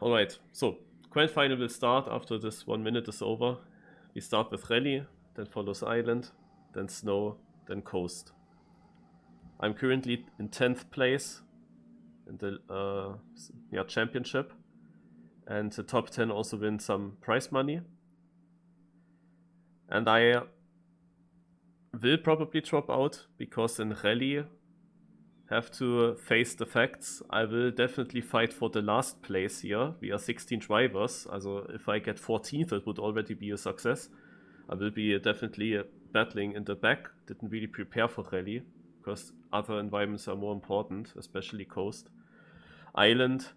Alright, so Grand Final will start after this 1 minute is over. We start with Rally, then follows Island, then Snow, then Coast. I'm currently in 10th place in the championship, and the top 10 also win some prize money. And I will probably drop out because in Rally have to face the facts. I will definitely fight for the last place here. We are 16 drivers, also if I get 14th it would already be a success. I will be definitely battling in the back. Didn't really prepare for Rally because other environments are more important, especially Coast. Island,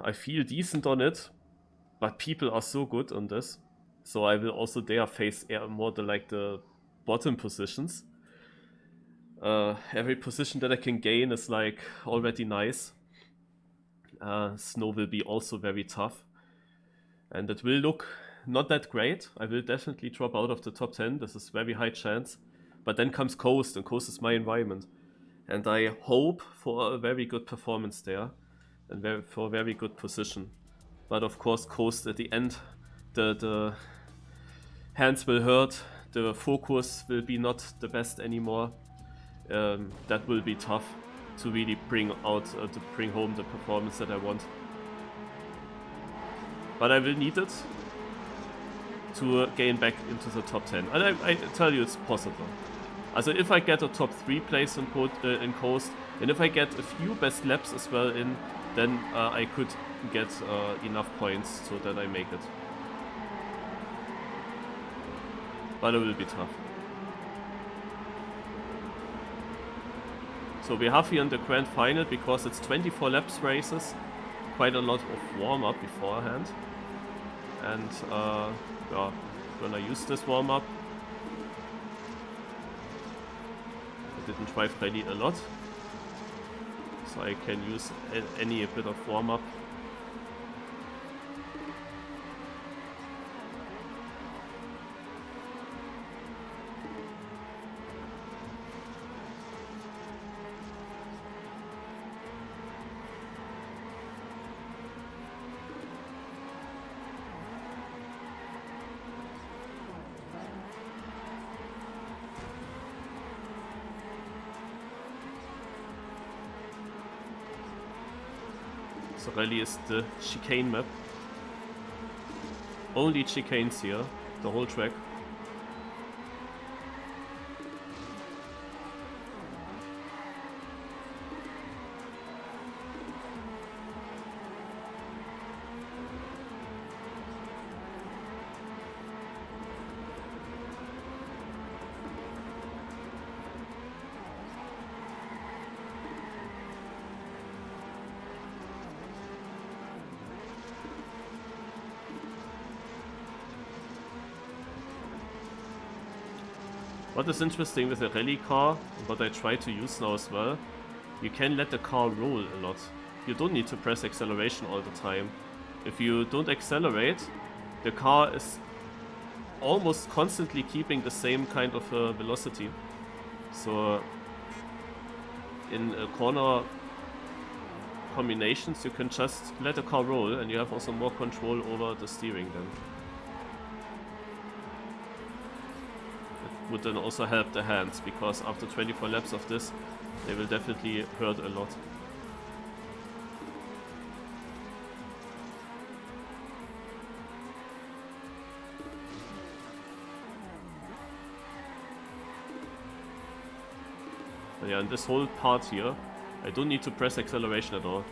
I feel decent on it, but people are so good on this. So I will also there face more the bottom positions. Every position that I can gain is like already nice. Snow will be also very tough, and it will look not that great. I will definitely drop out of the top 10. This is very high chance. But then comes Coast, and Coast is my environment, and I hope for a very good performance there and for a very good position. But of course, Coast at the end, the hands will hurt. The focus will be not the best anymore. That will be tough to really bring home the performance that I want. But I will need it to gain back into the top 10. And I tell you, it's possible. Also if I get a top 3 place in Coast, and if I get a few best laps as well in, then I could get enough points so that I make it. But it will be tough. So we have here in the Grand Final, because it's 24 laps races, quite a lot of warm-up beforehand. And yeah, gonna use this warm-up. I didn't drive Rally a lot, so I can use any bit of warm-up. So Rally is the chicane map. Only chicanes here, the whole track. What is interesting with a rally car, and what I try to use now as well, you can let the car roll a lot. You don't need to press acceleration all the time. If you don't accelerate, the car is almost constantly keeping the same kind of velocity. So in corner combinations you can just let the car roll, and you have also more control over the steering then. Would then also help the hands, because after 24 laps of this, they will definitely hurt a lot. But yeah, in this whole part here, I don't need to press acceleration at all.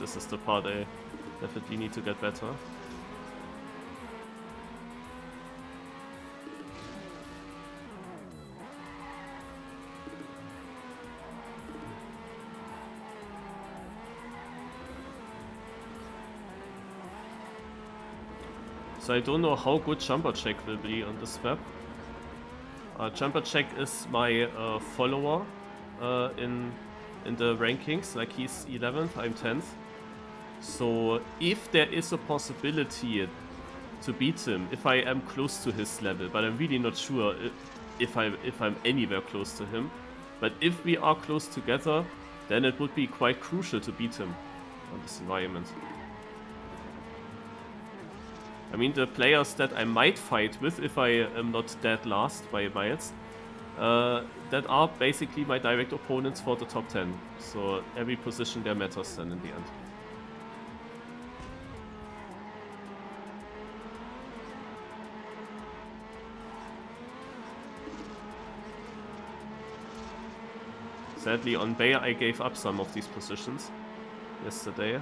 this is the part I definitely need to get better. So I don't know how good Jumper Check will be on this map. Jumper Check is my follower in the rankings, like he's 11th, I'm 10th. So if there is a possibility to beat him, if I am close to his level, but I'm really not sure if I'm anywhere close to him. But if we are close together, then it would be quite crucial to beat him on this environment. I mean, the players that I might fight with, if I am not dead last by miles, that are basically my direct opponents for the top 10. So every position there matters then in the end. Sadly, on Bay I gave up some of these positions yesterday.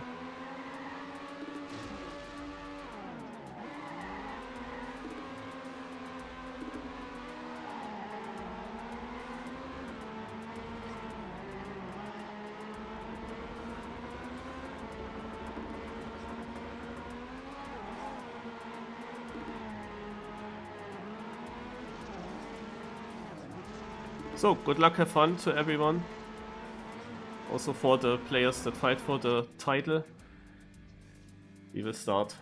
So, good luck, have fun to everyone. Also for the players that fight for the title. We will start.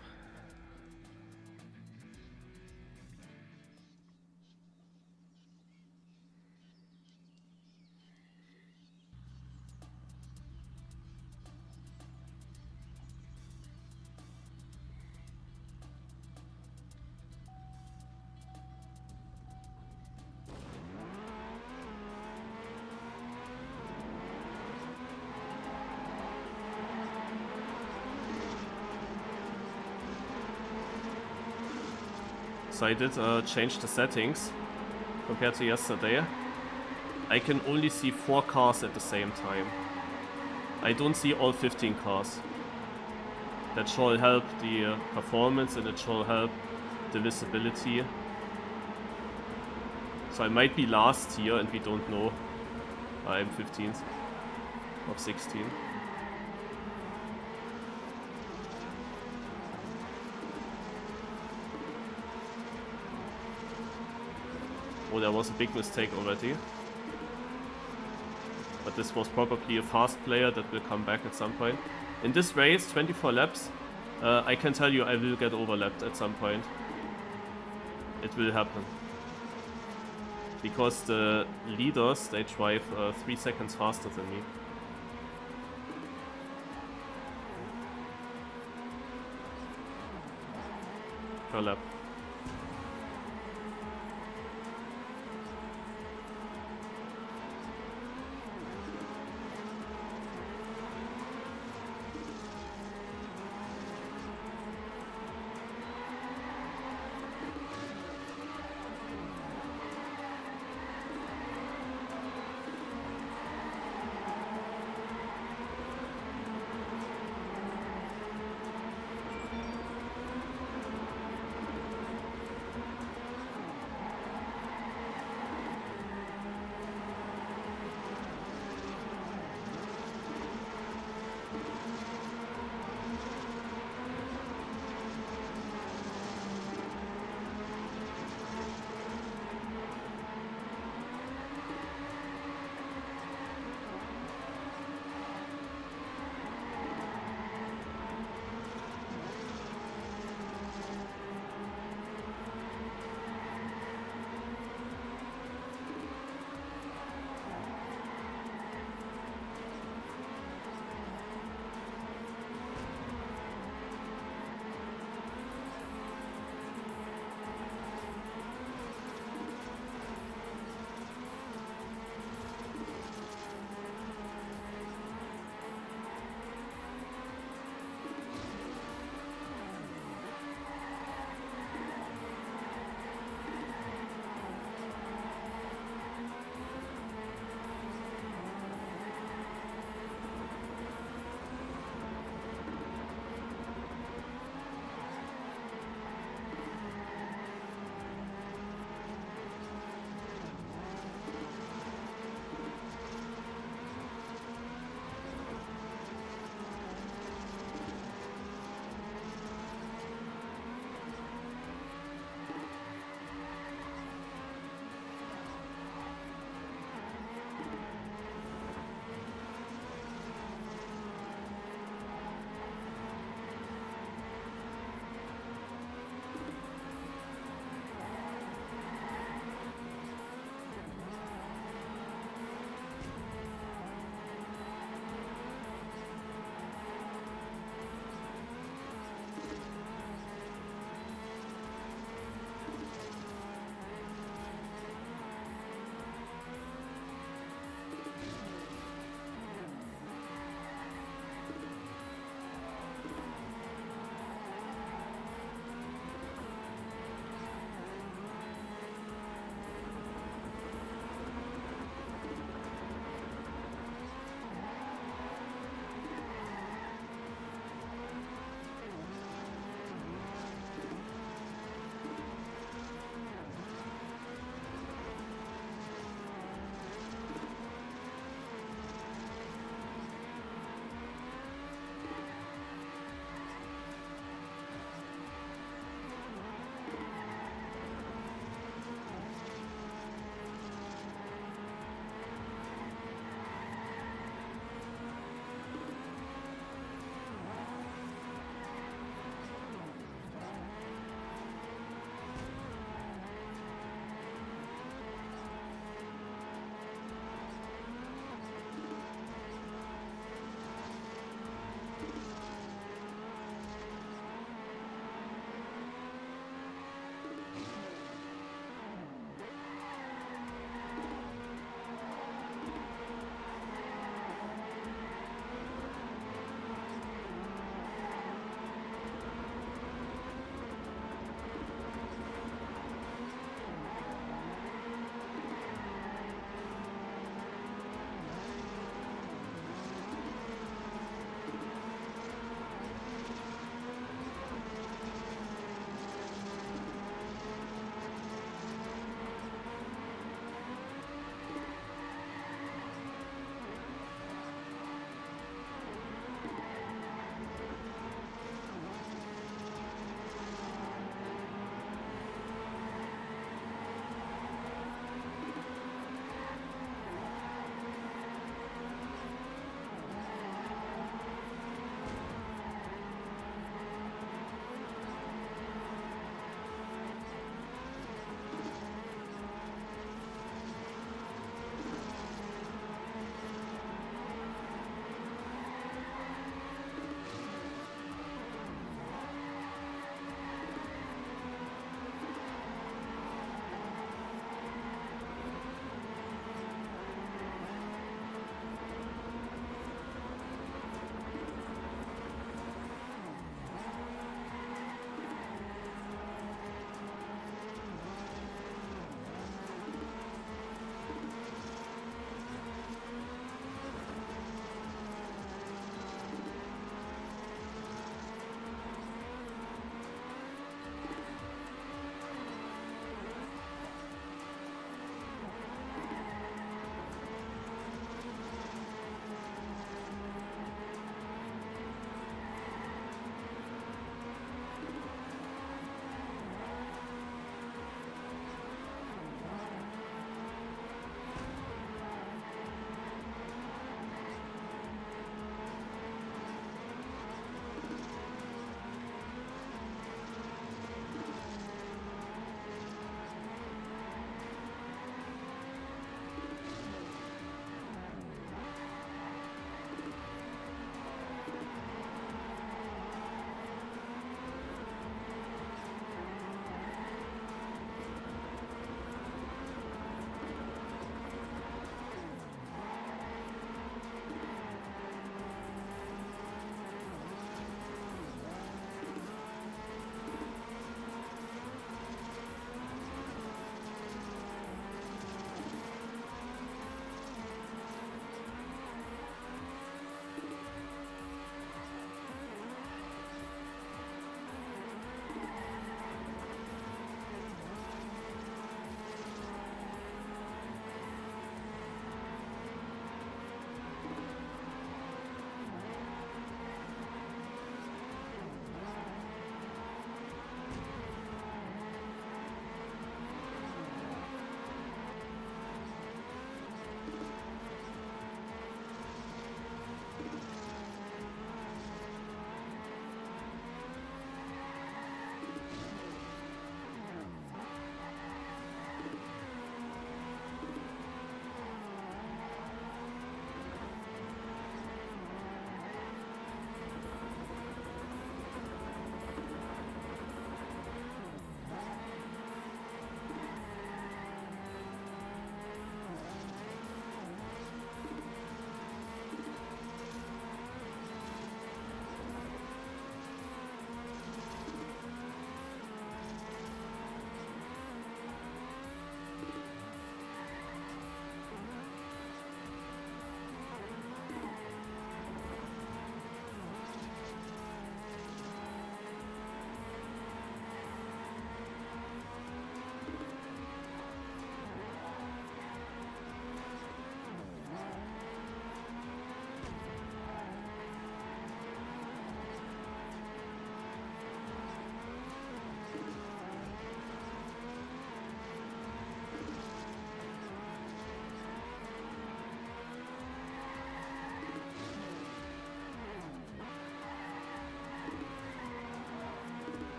So I did change the settings compared to yesterday. I can only see 4 cars at the same time. I don't see all 15 cars. That shall help the performance and it shall help the visibility. So I might be last here and we don't know. I'm 15th of 16. Oh, there was a big mistake already. But this was probably a fast player that will come back at some point. In this race, 24 laps, I can tell you I will get overlapped at some point. It will happen. Because the leaders, they drive 3 seconds faster than me. Per lap.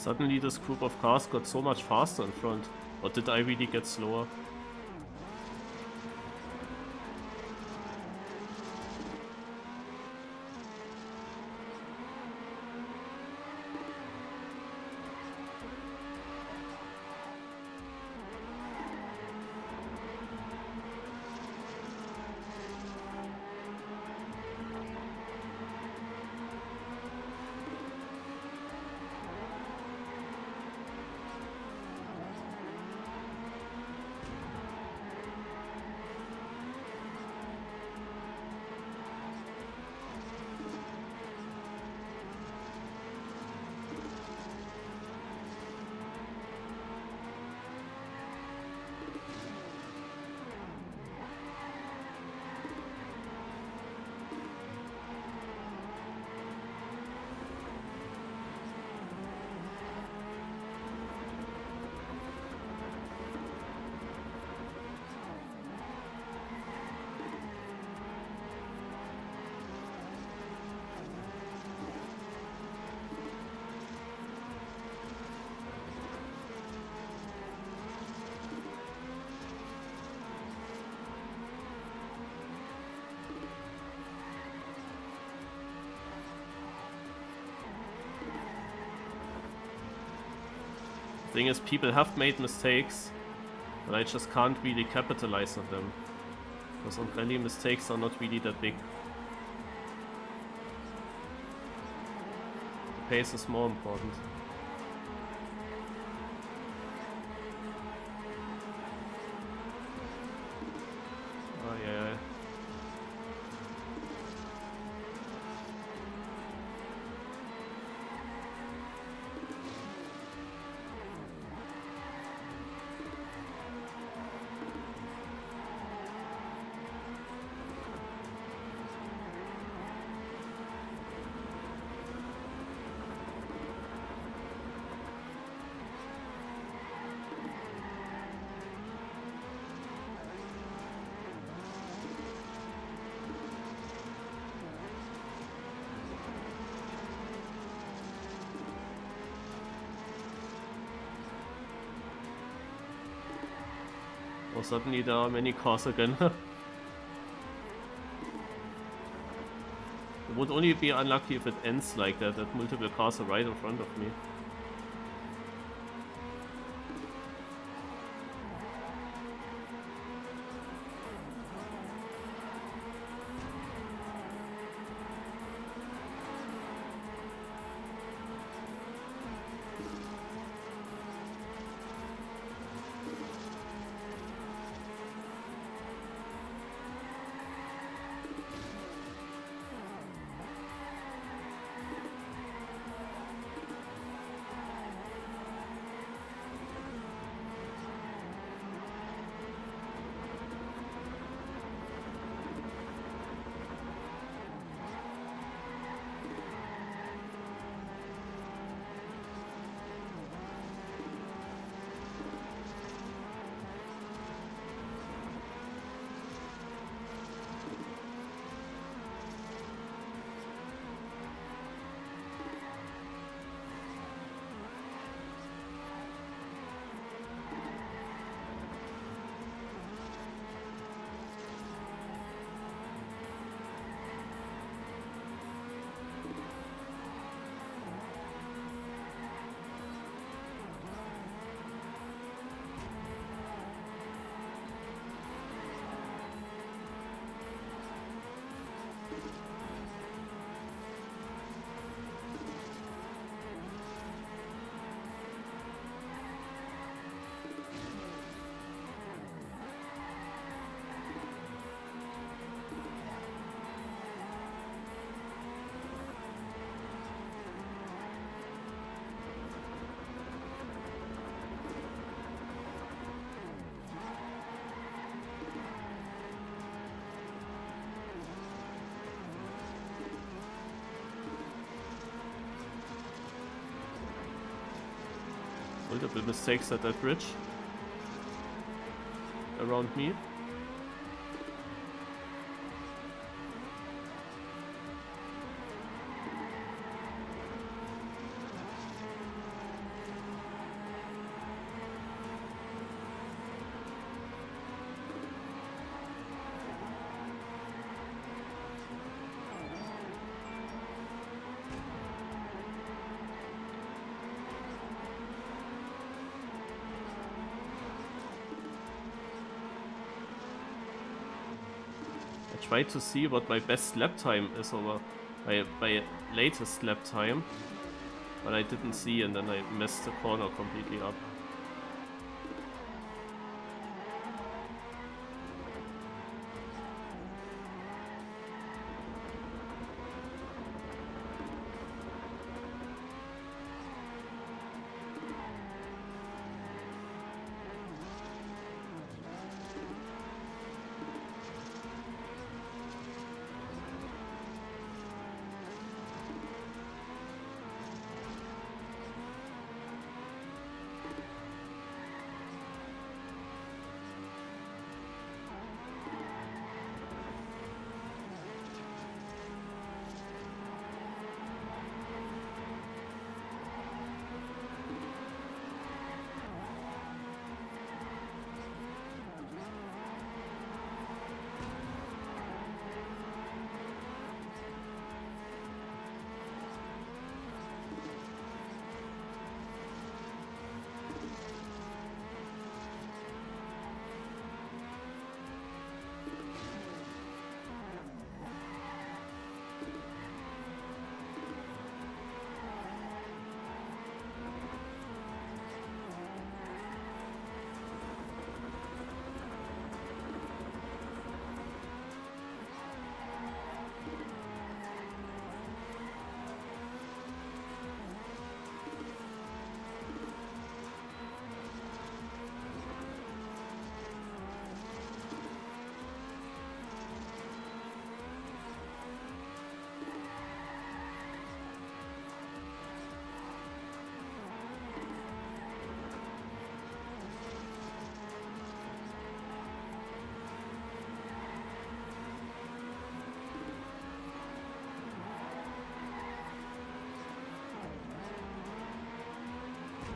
Suddenly this group of cars got so much faster in front. Or did I really get slower? Thing is, people have made mistakes, but I just can't really capitalize on them. Because on rally mistakes are not really that big. The pace is more important. Oh yeah. Oh, suddenly there are many cars again. It would only be unlucky if it ends like that multiple cars are right in front of me. Multiple mistakes at that bridge around me. I tried to see what my best lap time is, or my latest lap time, but I didn't see, and then I messed the corner completely up.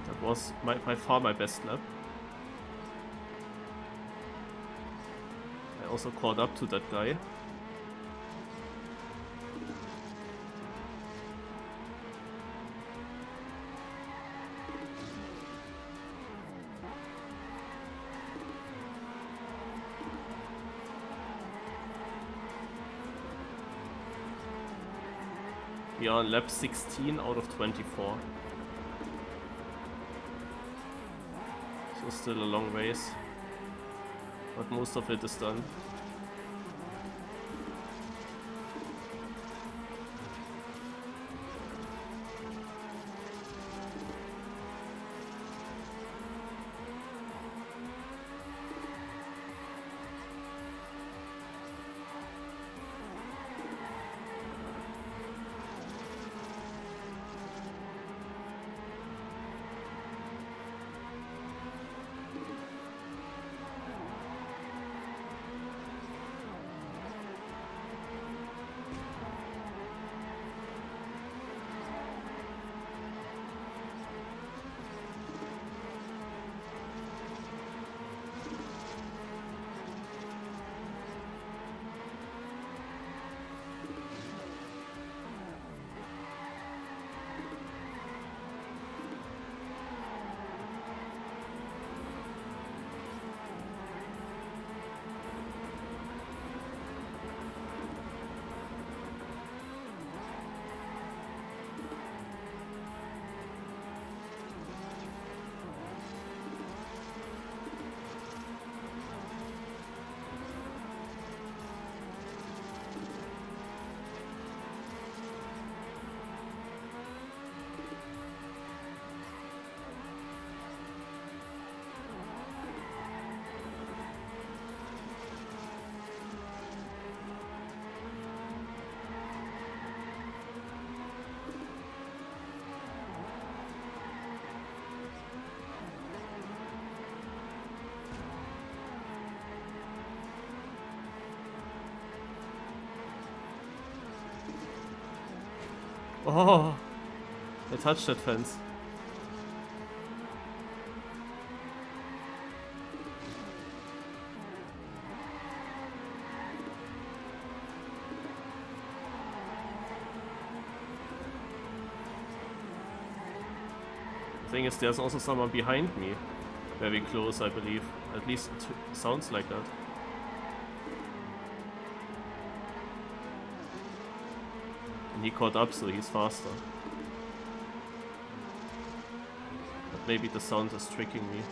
That was by far my best lap. I also caught up to that guy. We are on lap 16 out of 24. So still a long race, but most of it is done. Oh, I touched that fence. The thing is, there's also someone behind me. Very close, I believe. At least it sounds like that. And he caught up, so he's faster. But maybe the sound is tricking me.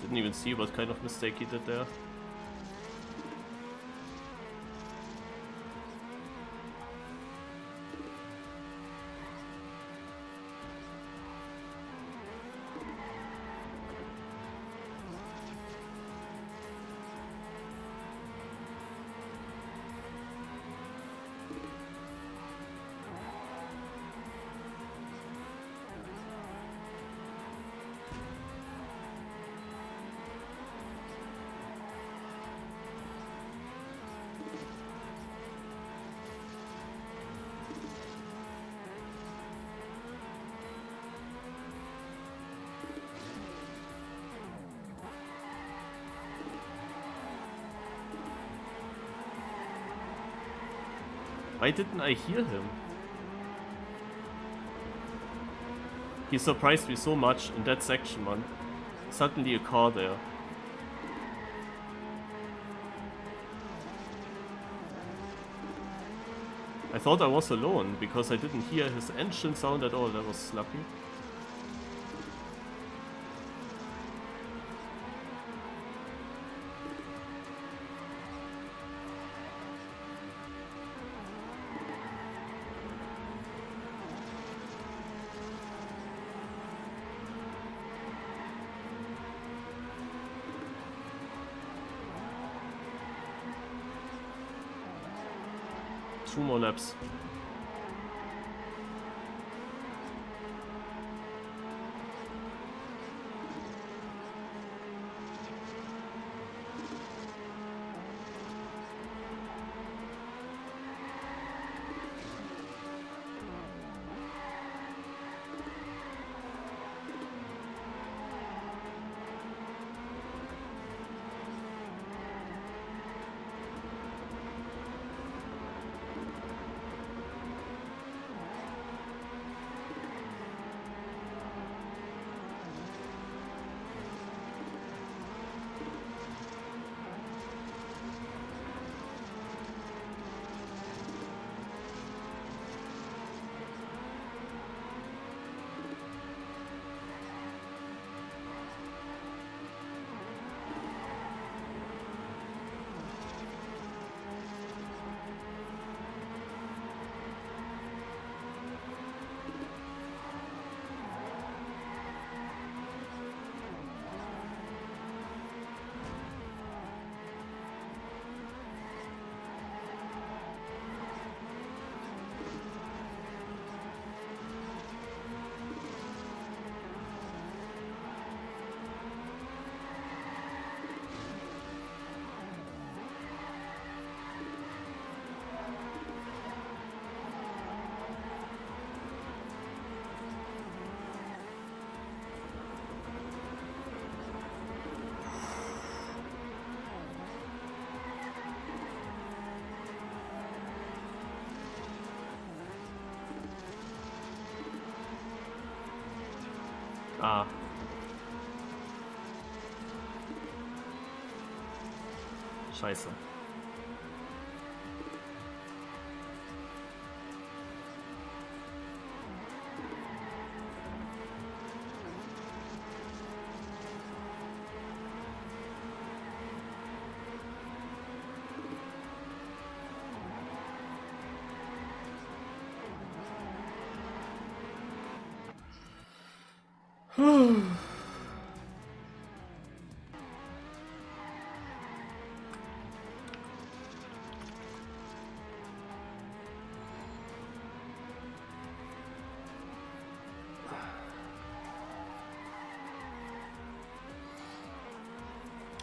Didn't even see what kind of mistake he did there. Why didn't I hear him? He surprised me so much in that section, man. Suddenly a car there. I thought I was alone because I didn't hear his engine sound at all. That was lucky. 2 more laps. Ah. Scheiße.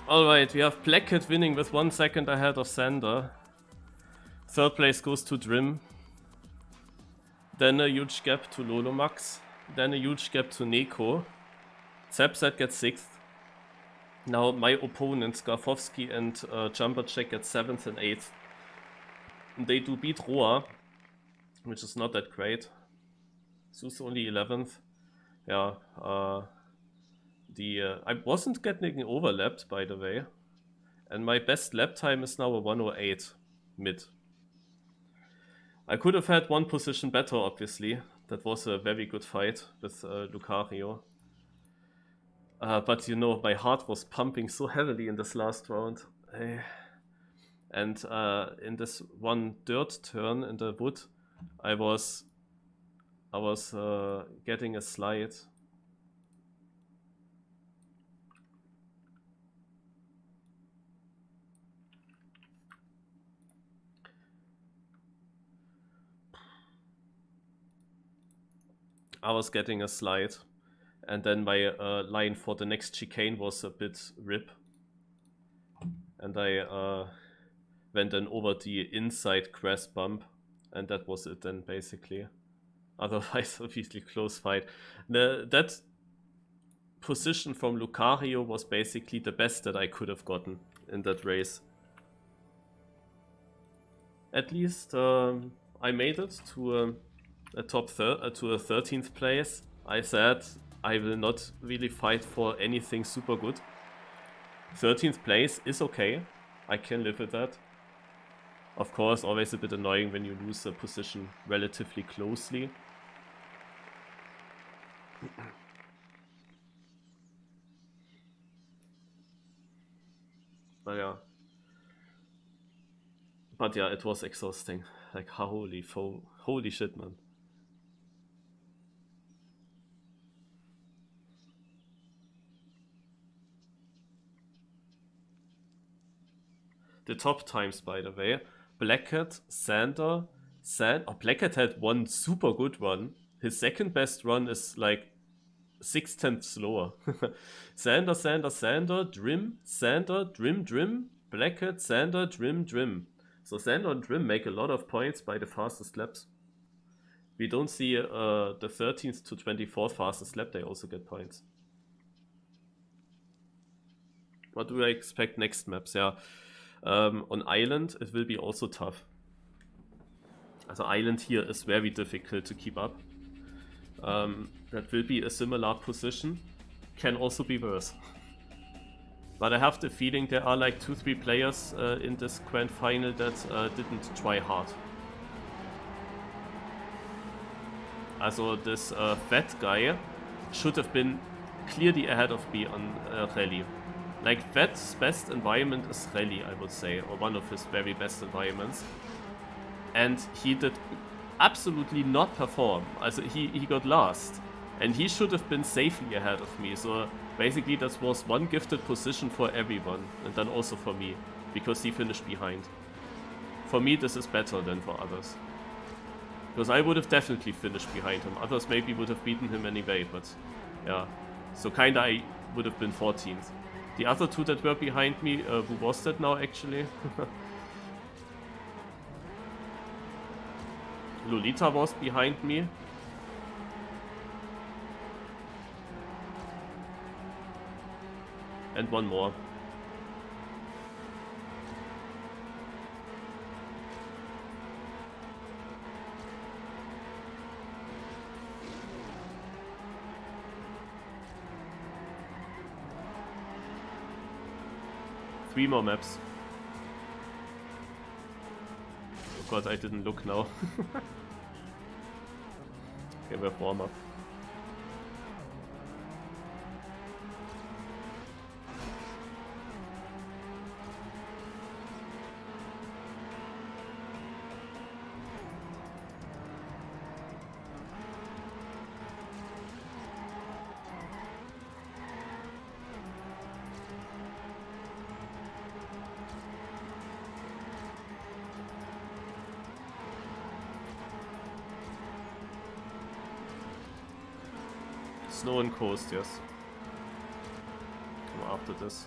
Alright, we have Blackhead winning with 1 second ahead of Sander. Third place goes to Drim. Then a huge gap to Lolomax. Then a huge gap to Neko. Zapset gets 6th. Now my opponents, Garfowski and Jumpercheck, get 7th and 8th. They do beat Roa, which is not that great. Zeus only 11th. Yeah, I wasn't getting overlapped, by the way. And my best lap time is now a 1:08 mid. I could have had one position better, obviously. That was a very good fight with Lucario. But you know, my heart was pumping so heavily in this last round. And in this one dirt turn in the wood, I was getting a slide. And then my line for the next chicane was a bit rip. And I went then over the inside grass bump, and that was it then, basically. Otherwise, obviously close fight. That position from Lucario was basically the best that I could have gotten in that race. At least I made it to a top to a 13th place. I said I will not really fight for anything super good. 13th place is okay. I can live with that. Of course, always a bit annoying when you lose a position relatively closely. But yeah, it was exhausting. Like, holy shit, man. The top times, by the way: Blackhead, Sander, Blackhead had one super good run. His second best run is like 6/10 slower. Sander, Sander, Sander, Drim, Sander, Drim, Drim, Blackhead, Sander, Drim, Drim. So Sander and Drim make a lot of points by the fastest laps. We don't see the 13th to 24th fastest lap, they also get points. What do I expect next maps? Yeah, on Island it will be also tough. Also Island here is very difficult to keep up. That will be a similar position. Can also be worse. But I have the feeling there are like 2-3 players in this grand final that didn't try hard. Also this Vet guy should have been clearly ahead of me on Rally. Like Vet's best environment is Rally, I would say, or one of his very best environments. And he did absolutely not perform. Also he got last. And he should have been safely ahead of me. So basically that was one gifted position for everyone. And then also for me. Because he finished behind. For me this is better than for others. Because I would have definitely finished behind him. Others maybe would have beaten him anyway. But yeah. So kinda I would have been 14th. The other two that were behind me, who was that now actually? Lolita was behind me. And one more. Three more maps. Oh god, I didn't look now. Okay, we're warm up. Snow and coast, yes. Come after this.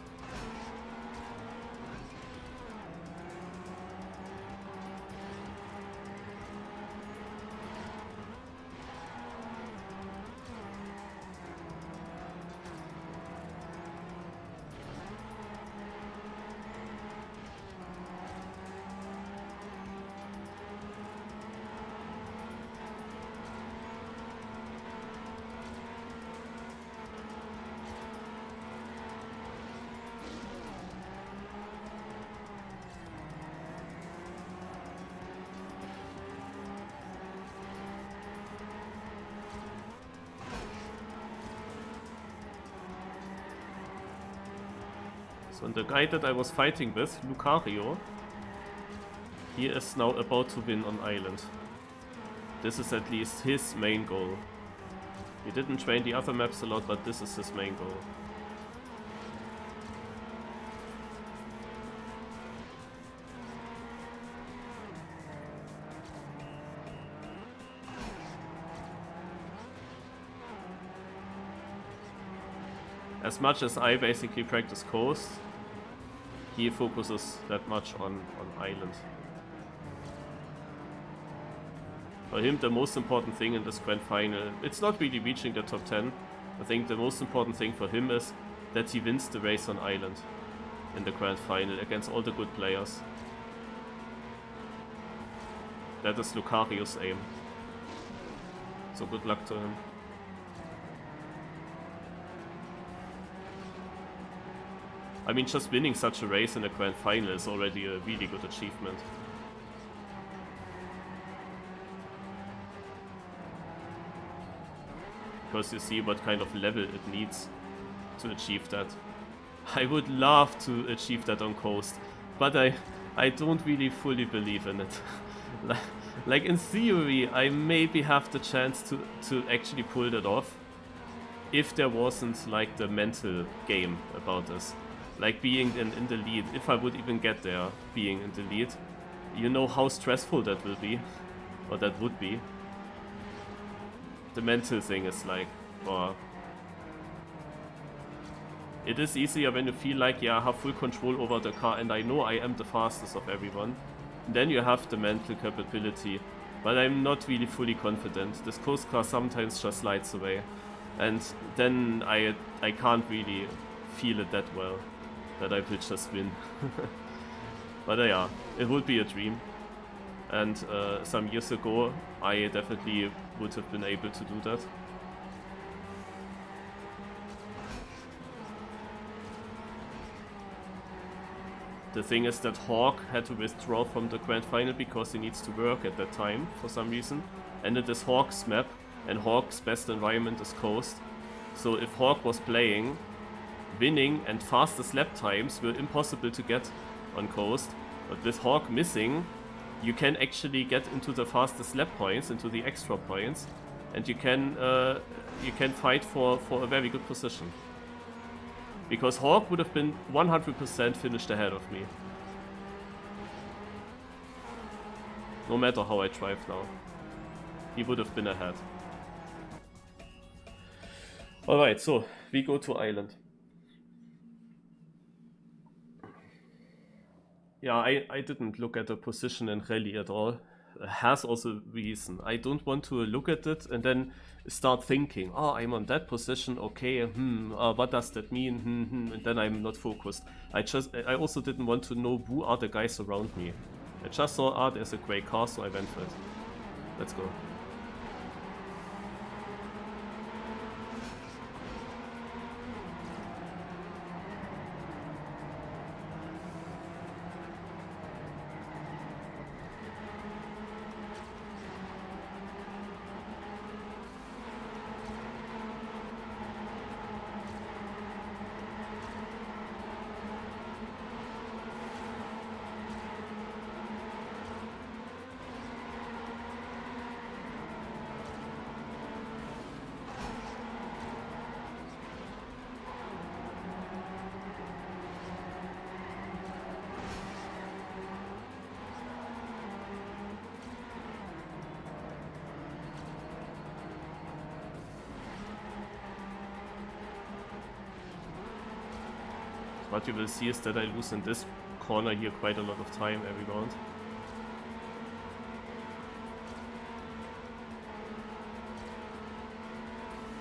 So the guy that I was fighting with, Lucario, he is now about to win on Island. This is at least his main goal. He didn't train the other maps a lot, but this is his main goal. As much as I basically practice coast, he focuses that much on Island. For him, the most important thing in this grand final, it's not really reaching the top 10. I think the most important thing for him is that he wins the race on Island in the grand final against all the good players. That is Lucario's aim. So good luck to him. I mean, just winning such a race in the grand final is already a really good achievement. Because you see what kind of level it needs to achieve that. I would love to achieve that on coast, but I don't really fully believe in it. Like in theory, I maybe have the chance to actually pull that off if there wasn't like the mental game about this. Like being in the lead, if I would even get there, being in the lead, you know how stressful that will be. what that would be. The mental thing is like, it is easier when you feel like, yeah, I have full control over the car and I know I am the fastest of everyone. Then you have the mental capability. But I'm not really fully confident. This coast car sometimes just slides away. And then I can't really feel it that well, that I will just win. But yeah, it would be a dream. And some years ago, I definitely would have been able to do that. The thing is that Hawk had to withdraw from the Grand Final because he needs to work at that time for some reason. And it is Hawk's map, and Hawk's best environment is coast. So if Hawk was playing, winning and fastest lap times were impossible to get on coast. But with Hawk missing, you can actually get into the fastest lap points, into the extra points, and you can fight for a very good position. Because Hawk would have been 100% finished ahead of me. No matter how I drive now. He would have been ahead. Alright, so we go to Island. Yeah, I didn't look at the position in rally at all. Has also a reason. I don't want to look at it and then start thinking, oh, I'm on that position, okay, what does that mean, and then I'm not focused. I also didn't want to know who are the guys around me. I just saw, there's a great car, so I went for it. Let's go. What you will see is that I lose in this corner here quite a lot of time every round.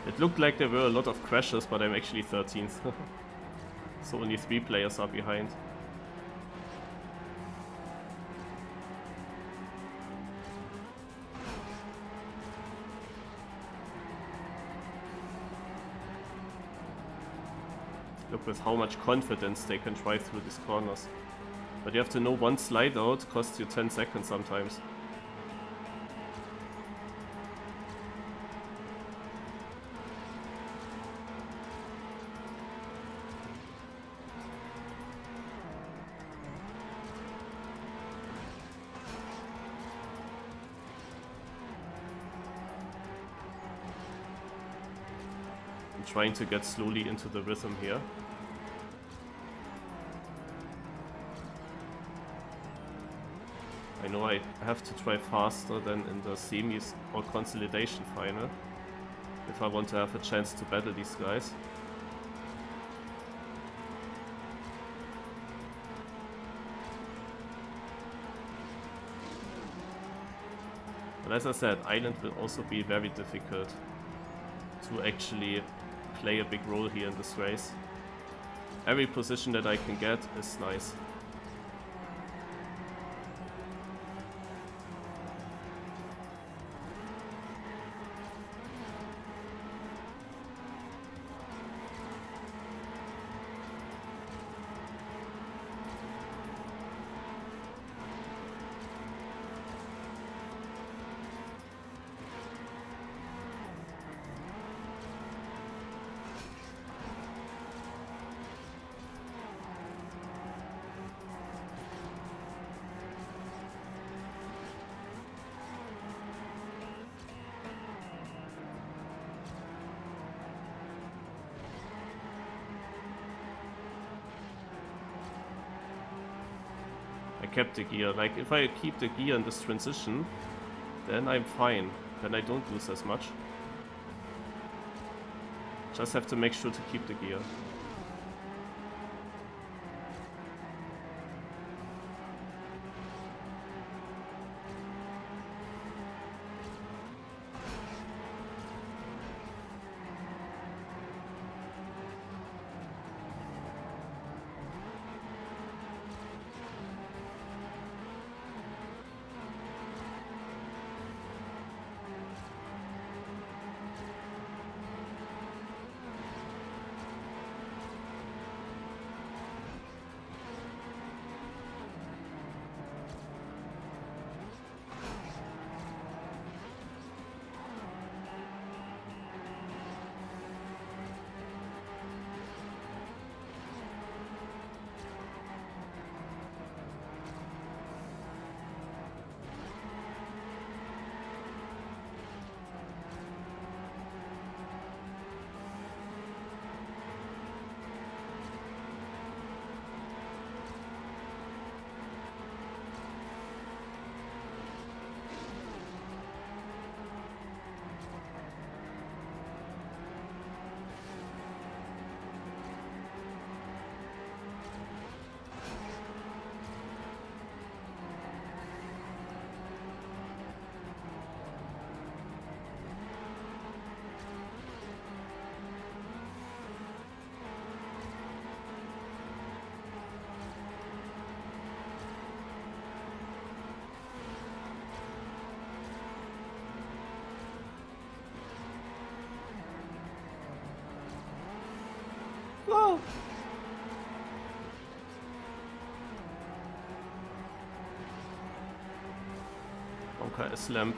It looked like there were a lot of crashes, but I'm actually 13th. So only 3 players are behind. Look with how much confidence they can drive through these corners. But you have to know one slide out costs you 10 seconds sometimes. I'm trying to get slowly into the rhythm here. I know I have to try faster than in the semis or consolidation final if I want to have a chance to battle these guys. But as I said, Island will also be very difficult to actually play a big role here in this race. Every position that I can get is nice. I kept the gear. Like, if I keep the gear in this transition, then I'm fine. Then I don't lose as much. Just have to make sure to keep the gear. Oh. Okay, slam.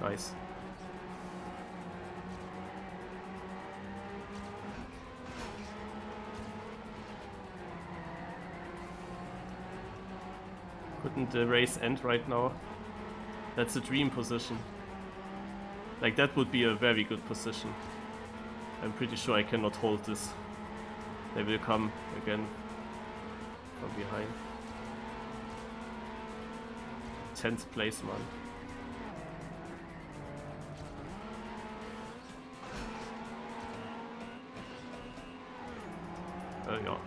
Nice. Couldn't the race end right now? That's a dream position. Like, that would be a very good position. I'm pretty sure I cannot hold this. They will come again from behind. 10th place, man. Ja.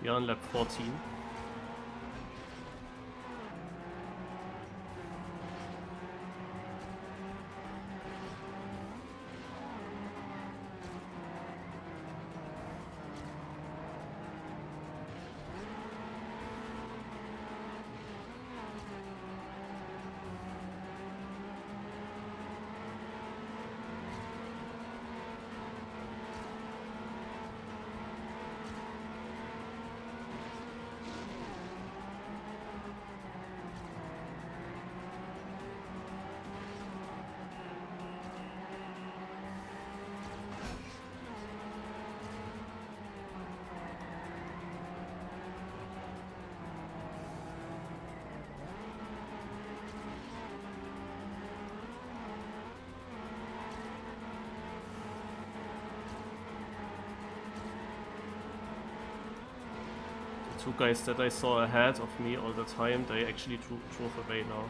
We are on lap 14. Two guys that I saw ahead of me all the time, they actually drove away now.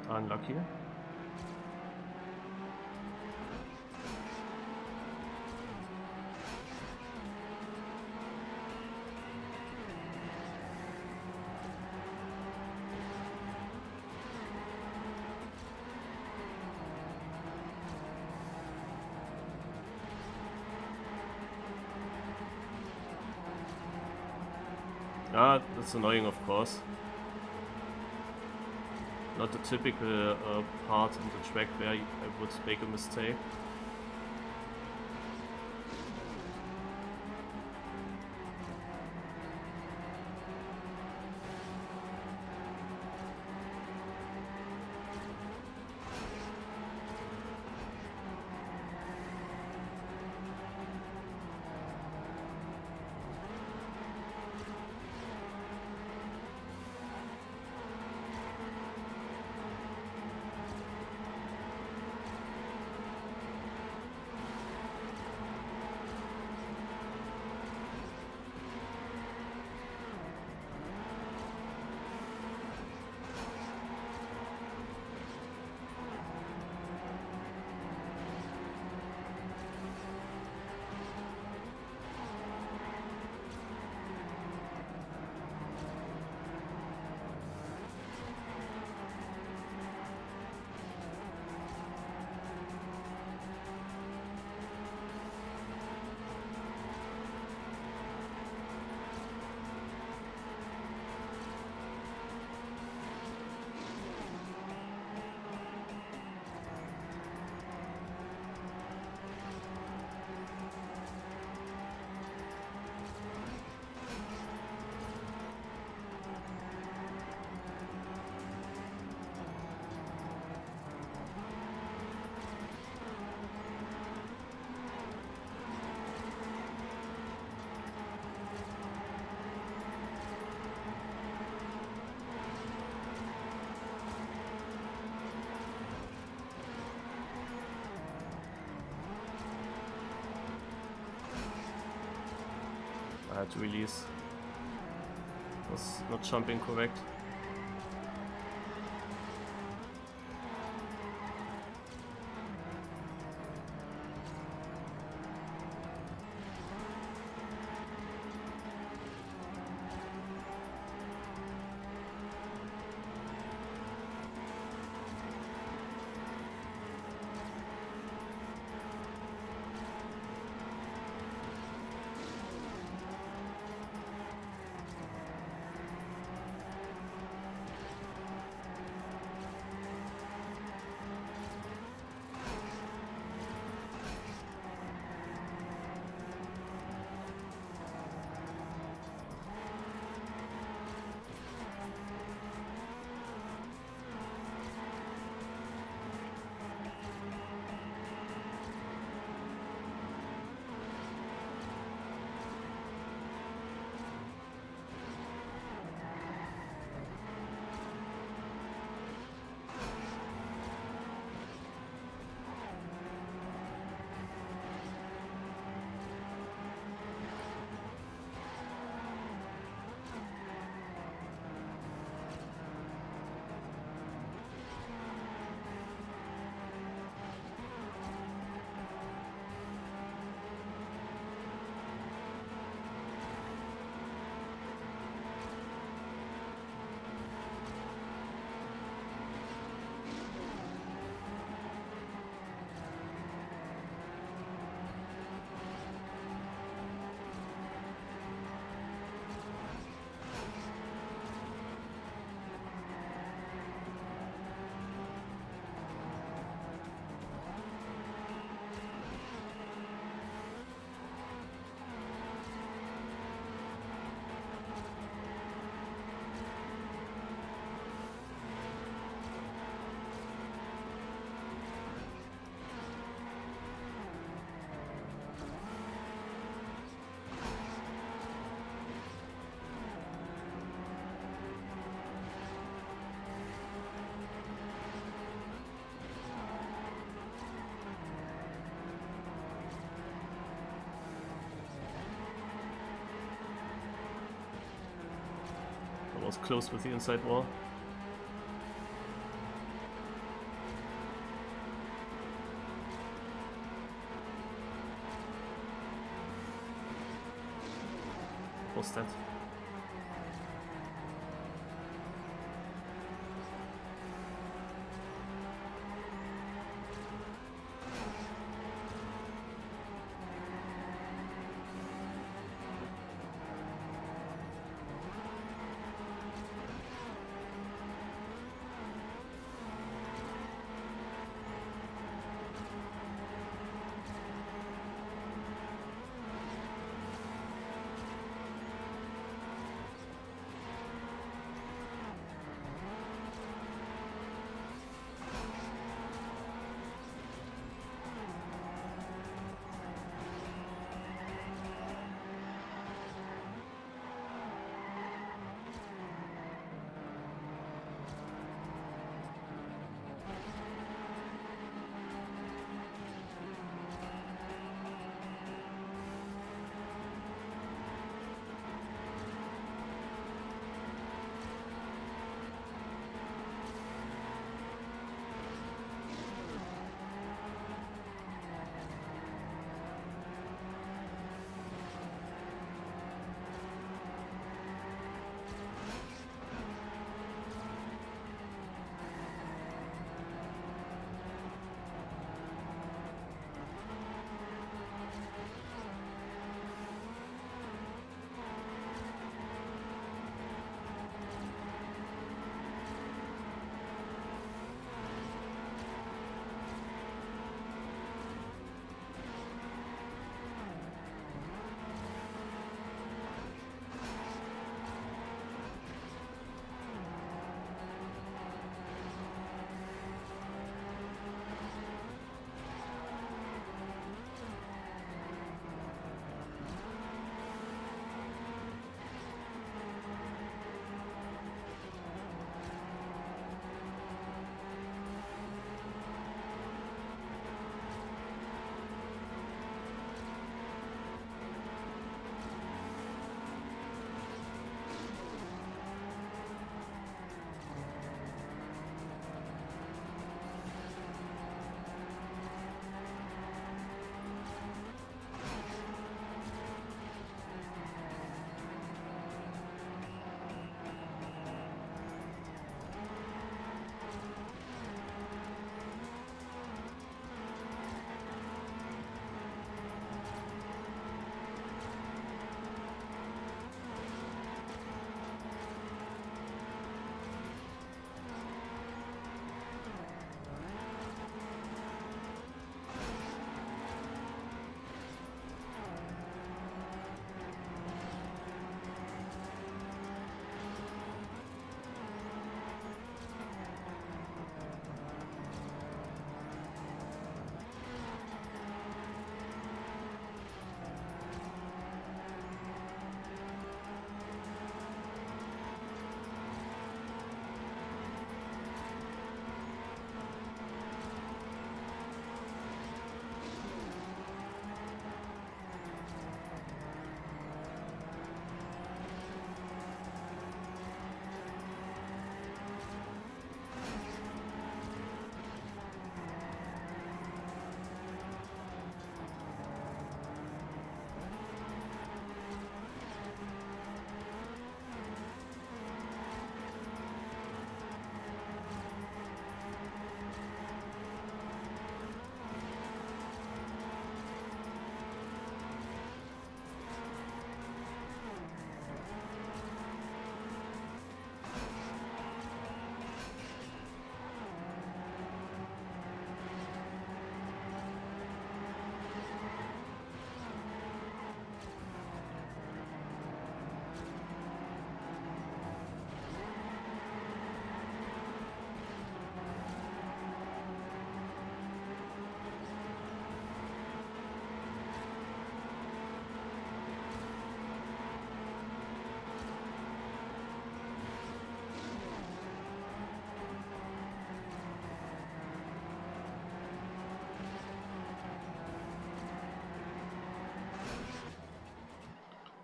Unlucky. Ah, that's annoying, of course. Not the typical part in the track where I would make a mistake. I had to release. Was not jumping correct. close with the inside wall. What's that?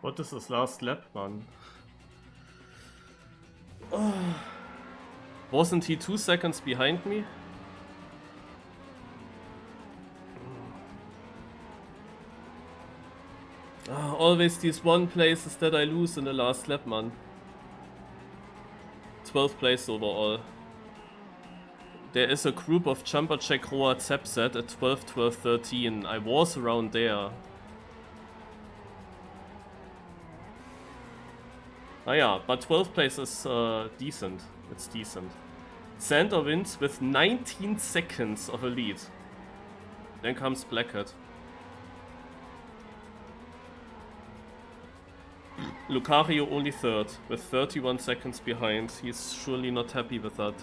What is this last lap, man? Wasn't he 2 seconds behind me? Always these one places that I lose in the last lap, man. 12th place overall. There is a group of Jumper Check Roa Zepset at 12, 12, 13. I was around there. Ah yeah, but 12th place is decent. It's decent. Sander wins with 19 seconds of a lead. Then comes Blackhead. Lucario only third, with 31 seconds behind. He's surely not happy with that.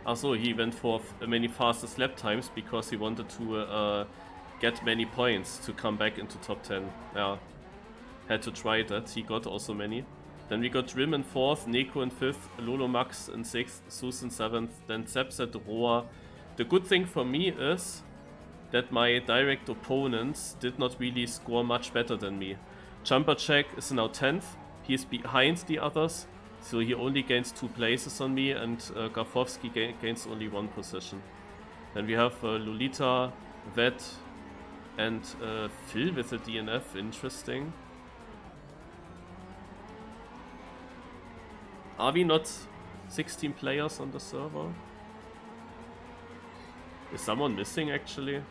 Also, he went for many fastest lap times because he wanted to get many points to come back into top 10. Yeah, had to try that. He got also many. Then we got Rim in 4th, Neko in 5th, Lolo Max in 6th, Sus in 7th, then Zepset, Roa. The good thing for me is that my direct opponents did not really score much better than me. Jumper Check is now 10th, he is behind the others, so he only gains 2 places on me, and Gafowski gains only 1 position. Then we have Lolita, Vet, and Phil with a DNF, interesting. Are we not 16 players on the server? Is someone missing actually?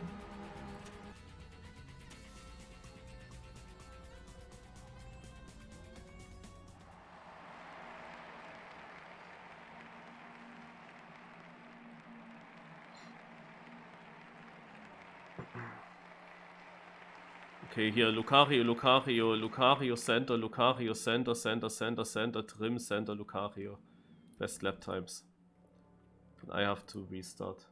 Okay, here Lucario, center, Trim, center, Lucario. Best lap times. And I have to restart.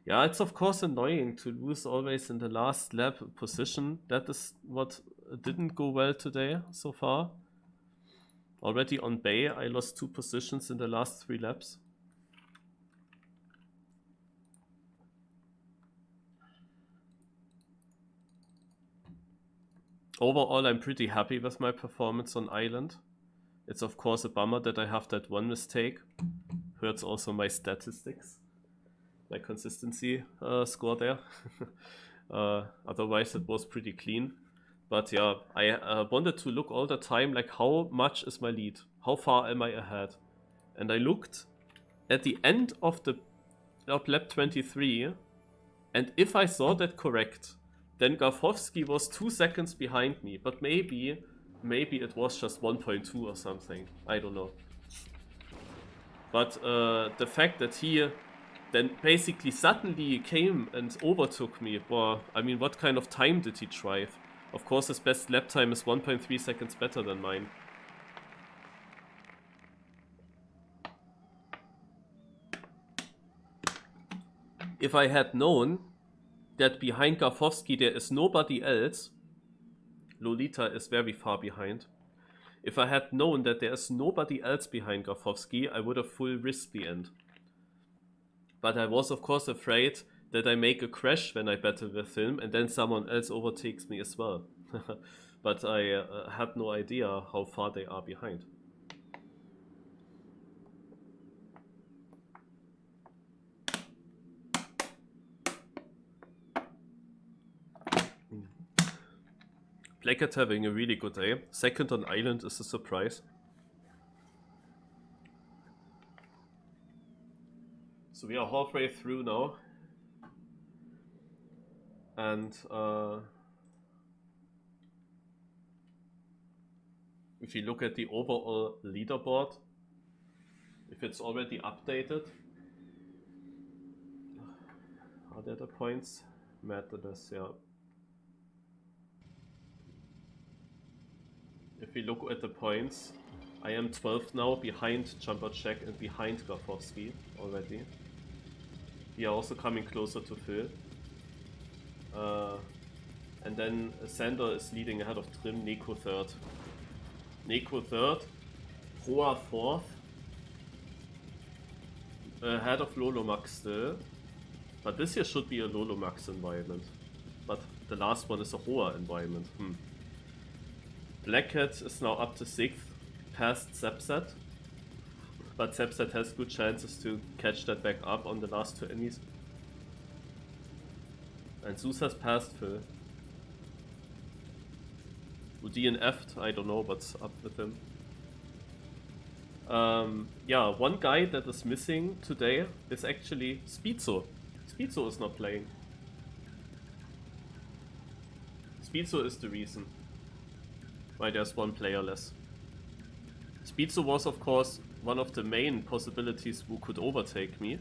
Yeah, it's of course annoying to lose always in the last lap position. That is what didn't go well today so far. Already on Bay, I lost 2 positions in the last 3 laps. Overall, I'm pretty happy with my performance on Island. It's of course a bummer that I have that one mistake. Hurts also my statistics. My consistency score there. Otherwise it was pretty clean. But yeah, I wanted to look all the time like how much is my lead? How far am I ahead? And I looked at the end of lap 23, and if I saw that correct, then Gafowski was 2 seconds behind me, but maybe it was just 1.2 or something. I don't know. But the fact that he then basically suddenly came and overtook me, well, I mean, what kind of time did he drive? Of course, his best lap time is 1.3 seconds better than mine. If I had known that behind Gafowski there is nobody else, Lolita is very far behind. If I had known that there is nobody else behind Gafowski, I would have full risked the end. But I was of course afraid that I make a crash when I battle with him and then someone else overtakes me as well. But I had no idea how far they are behind. Blackhead having a really good day. Second on Island is a surprise. So we are halfway through now. And if you look at the overall leaderboard, if it's already updated, are there the points? Madness, yeah. If we look at the points, I am 12th now, behind Jumper Check and behind Gafowski already. We are also coming closer to Phil. And then Sander is leading ahead of Trim, Neko 3rd. Neko 3rd, Roa 4th. Ahead of Lolo Max still. But this here should be a Lolo Max environment. But the last one is a Roa environment. Black Cat is now up to 6th, past Zepset. But Zepset has good chances to catch that back up on the last 2 enemies. And Zeus has passed Phil. Would DNF'd? I don't know what's up with him. Yeah, one guy that is missing today is actually Speedso. Speedso is not playing. Speedso is the reason why there's one player less. Speedso was, of course, one of the main possibilities who could overtake me.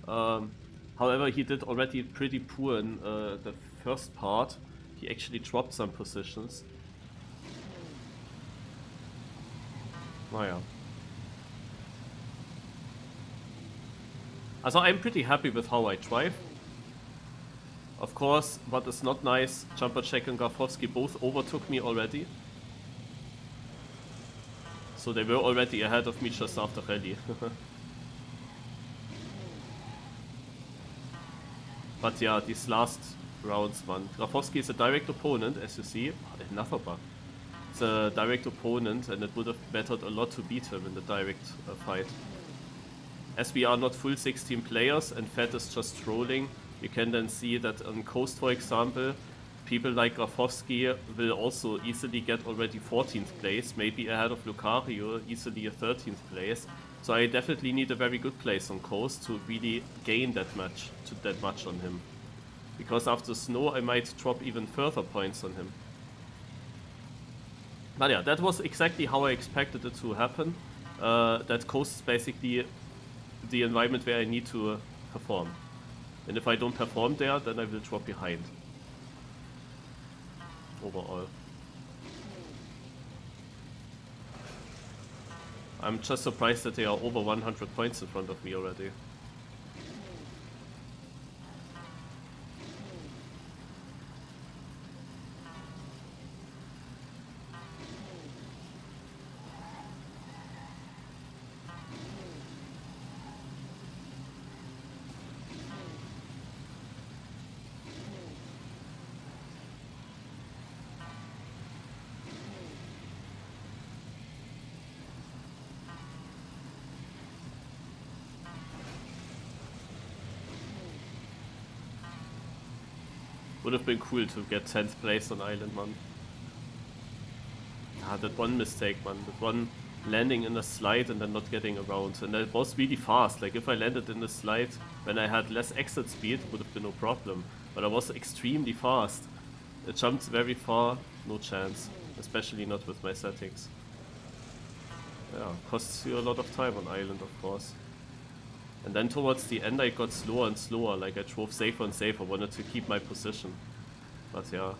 However, he did already pretty poor in the first part. He actually dropped some positions. Naja. Also, I'm pretty happy with how I drive. Of course, what is not nice, Jumper Check and Grafowski both overtook me already. So they were already ahead of me just after rally. But yeah, these last rounds, man. Grafowski is a direct opponent, as you see. Another bug. It's a direct opponent, and it would have mattered a lot to beat him in the direct fight. As we are not full 16 players and Fed is just trolling, you can then see that on Coast, for example, people like Grafowski will also easily get already 14th place, maybe ahead of Lucario, easily a 13th place. So I definitely need a very good place on Coast to really gain that much on him. Because after Snow I might drop even further points on him. But yeah, that was exactly how I expected it to happen. That Coast is basically the environment where I need to perform. And if I don't perform there, then I will drop behind. Overall. I'm just surprised that they are over 100 points in front of me already. Would have been cool to get 10th place on Island, man. Ah, that one mistake, man. That one landing in a slide and then not getting around. And that was really fast. Like, if I landed in the slide when I had less exit speed, would have been no problem. But I was extremely fast. It jumped very far, no chance. Especially not with my settings. Yeah, costs you a lot of time on Island, of course. And then towards the end I got slower and slower, like I drove safer and safer, wanted to keep my position. But yeah,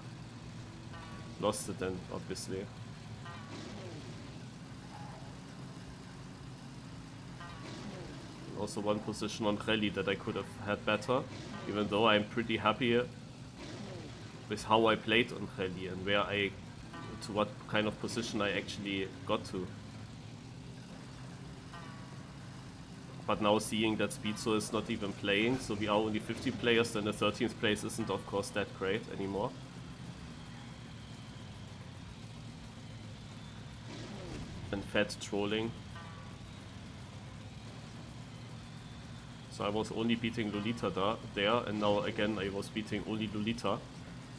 lost it then, obviously. Also one position on rally that I could have had better, even though I'm pretty happy with how I played on rally and to what kind of position I actually got to. But now seeing that Speedso is not even playing, so we are only 50 players, then the 13th place isn't of course that great anymore. And Fed trolling. So I was only beating Lolita there, and now again I was beating only Lolita.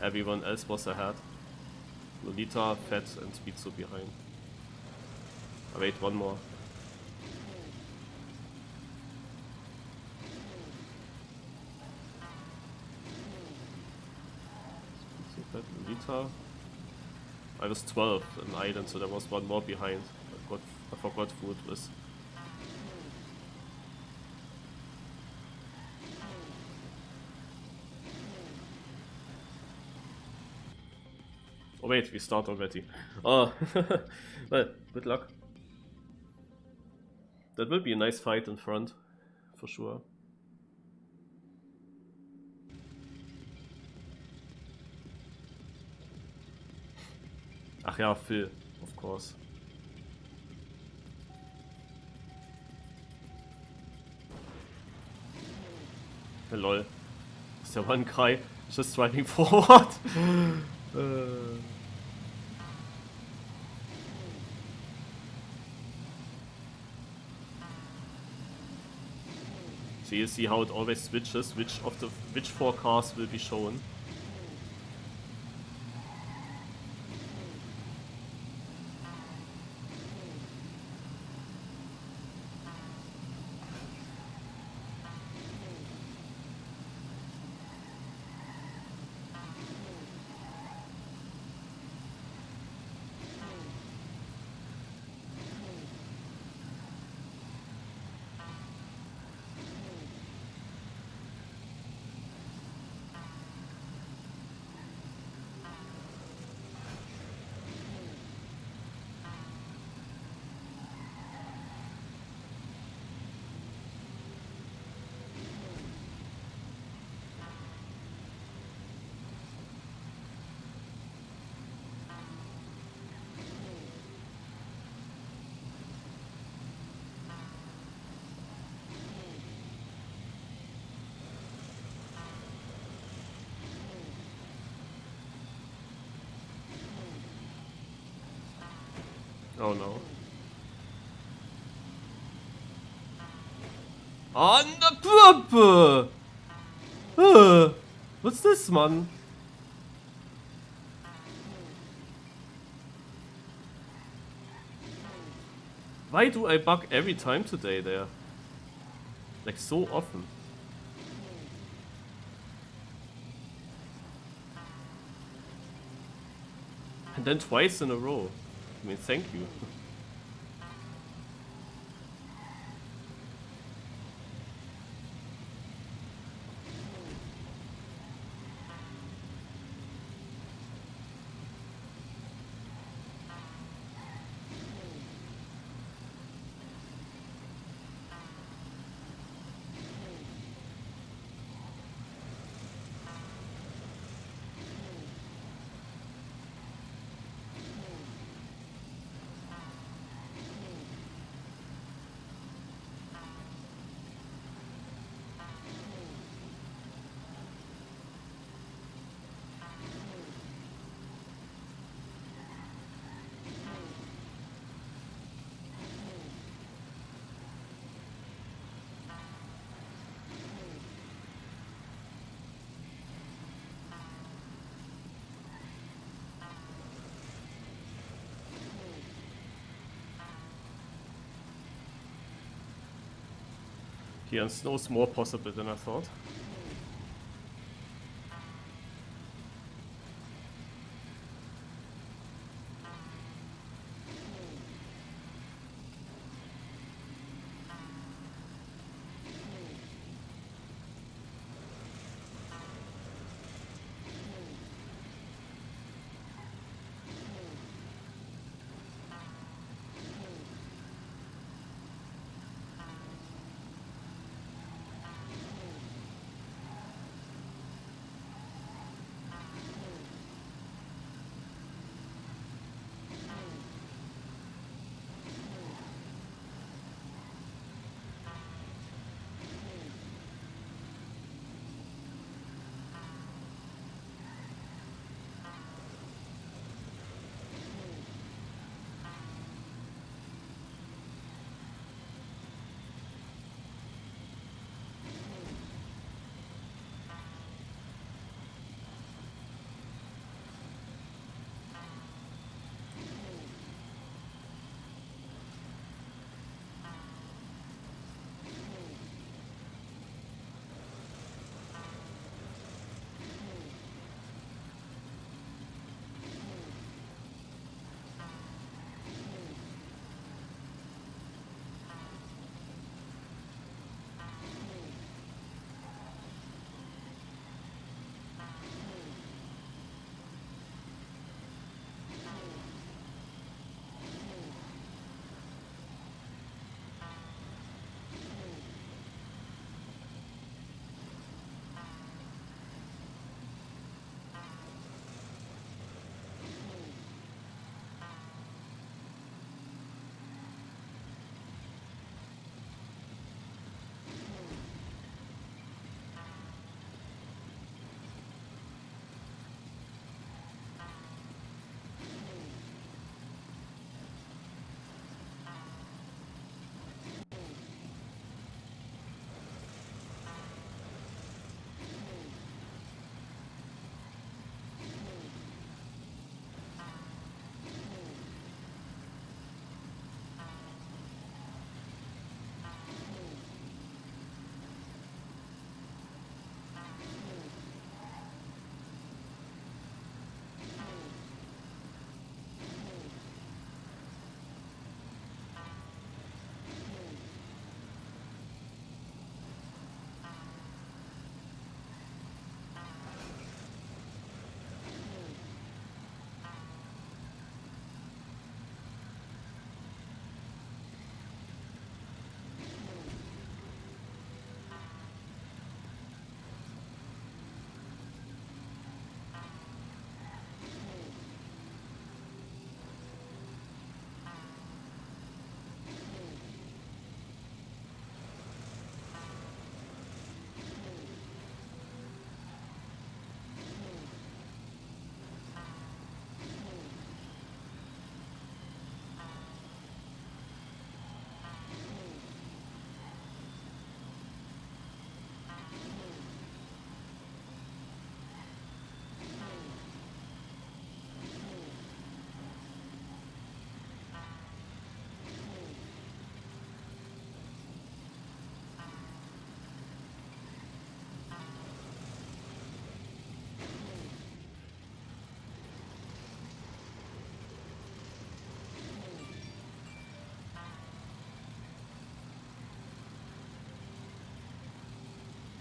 Everyone else was ahead. Lolita, Fed and Speedso behind. Oh, wait, one more. Lolita. I was 12 in Island, so there was one more behind. I forgot who it was. Oh wait, we start already. Oh, well, good luck. That will be a nice fight in front, for sure. Ach ja, Phil, of course. Lol. Is there one guy just driving forward? So you see how it always switches, which 4 cars will be shown. Oh no. Oh no! What's this, man? Why do I bug every time today there? Like so often. And then twice in a row. I mean, thank you. Here and snow's more possible than I thought.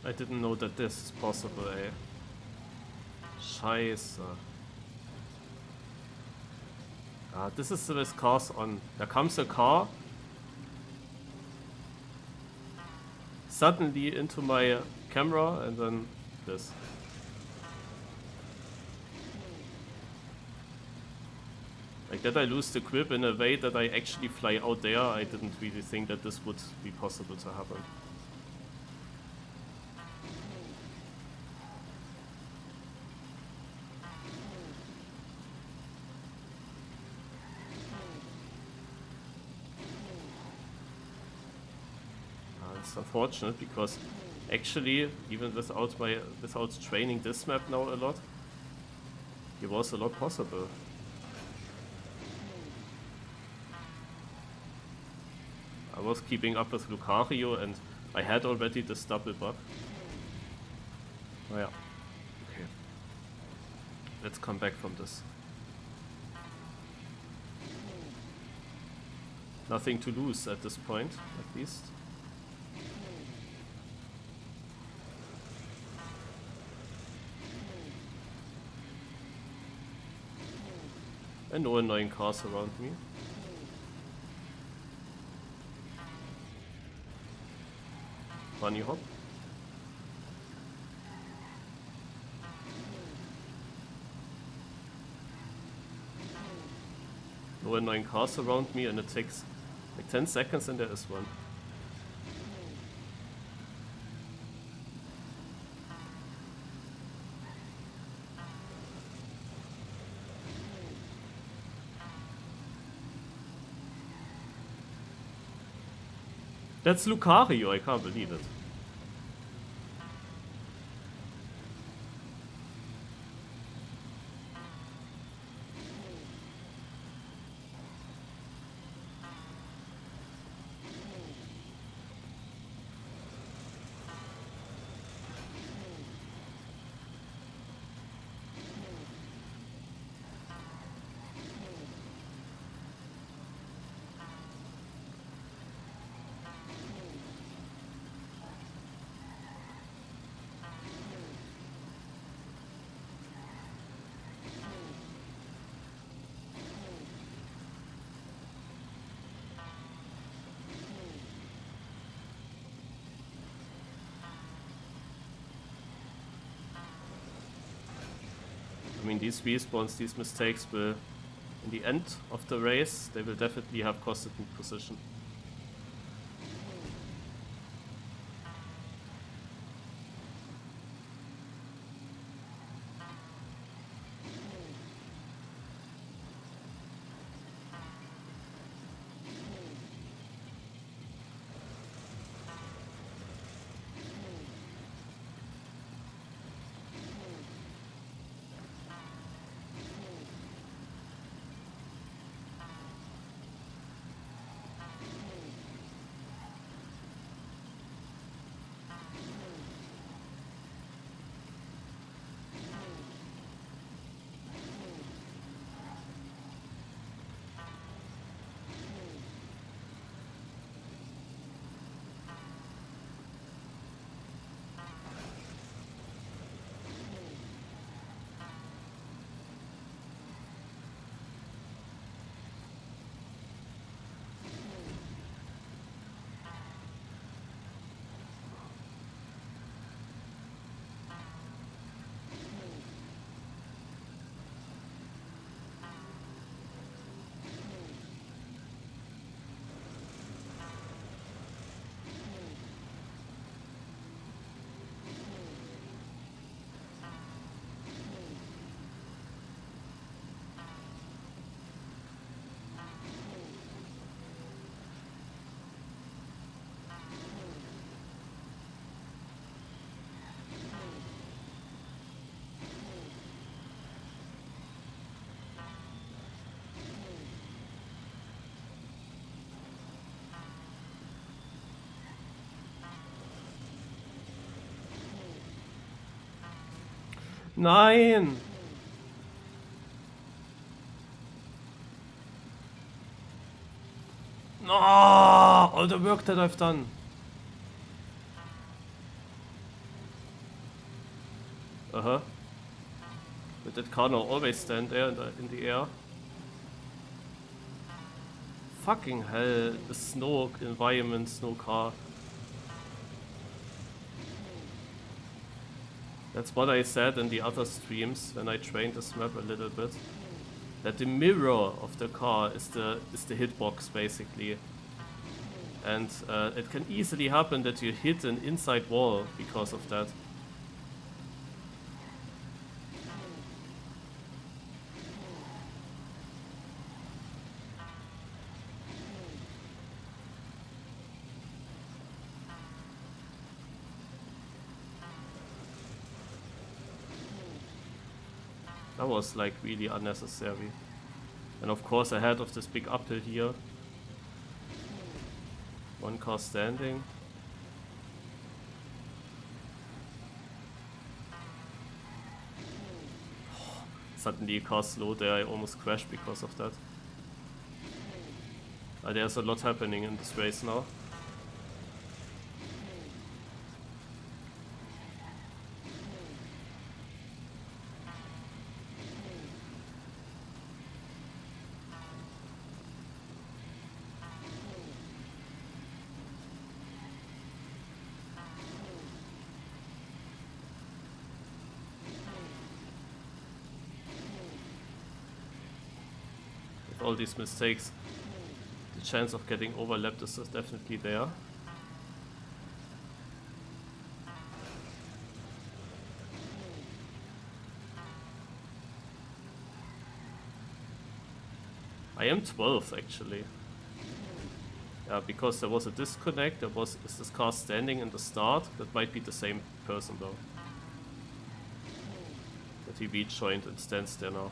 I didn't know that this is possible, ey. Scheiße. Ah, this is with cars on. There comes a car. Suddenly into my camera and then this. Like that I lose the grip in a way that I actually fly out there. I didn't really think that this would be possible to happen. It's unfortunate because actually even without training this map now a lot, it was a lot possible. I was keeping up with Lucario and I had already this double bug. Oh yeah. Okay. Let's come back from this. Nothing to lose at this point, at least. And no annoying cars around me. Bunny hop. No annoying cars around me, and it takes like 10 seconds and there is one. That's Lucario, I can't believe it. I mean, these respawns, these mistakes will, in the end of the race, they will definitely have costed me position. Nein! No, all the work that I've done. Uh-huh. But that car now always stand there in the air. Fucking hell, the snow environment, snow car. That's what I said in the other streams when I trained this map a little bit. That the mirror of the car is the hitbox basically. And it can easily happen that you hit an inside wall because of that. That was like really unnecessary. And of course ahead of this big uphill here. One car standing. Suddenly a car slowed there, I almost crashed because of that. There's a lot happening in this race now. All these mistakes, the chance of getting overlapped is definitely there. I am 12th actually. Yeah, because there was a disconnect, is this car standing in the start? That might be the same person though. That he rejoined and stands there now.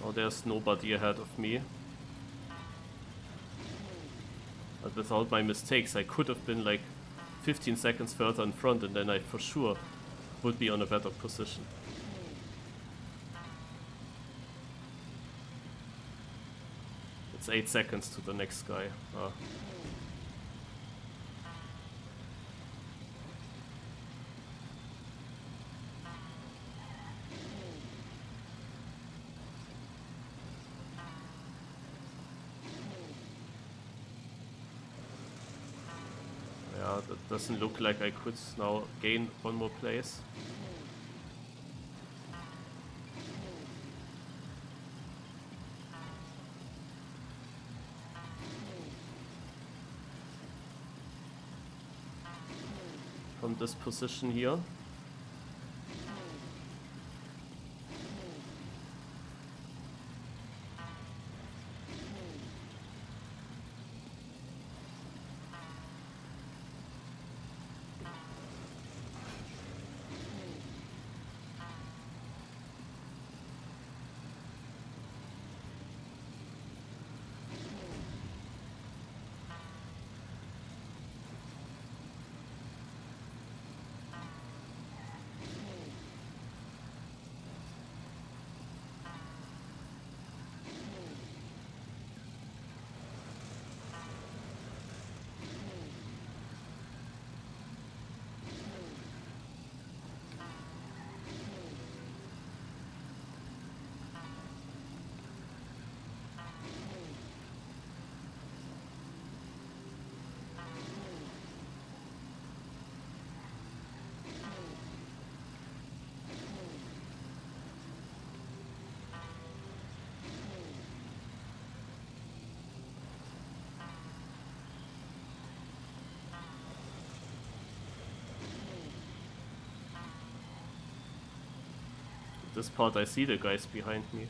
Oh, there's nobody ahead of me. But without my mistakes, I could have been like 15 seconds further in front, and then I for sure would be on a better position. It's 8 seconds to the next guy. Yeah, that doesn't look like I could now gain one more place. From this position here. This part I see the guys behind me.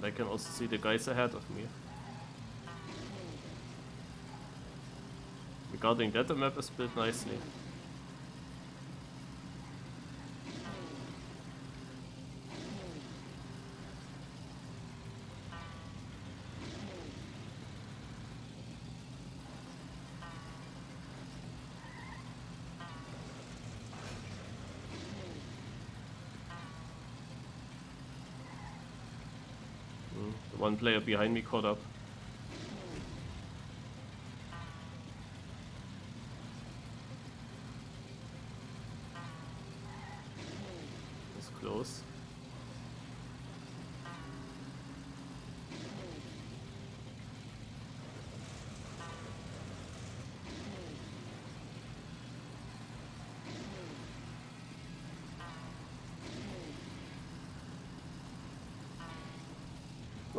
And I can also see the guys ahead of me. Regarding that, the map is built nicely. The one player behind me caught up. It's close.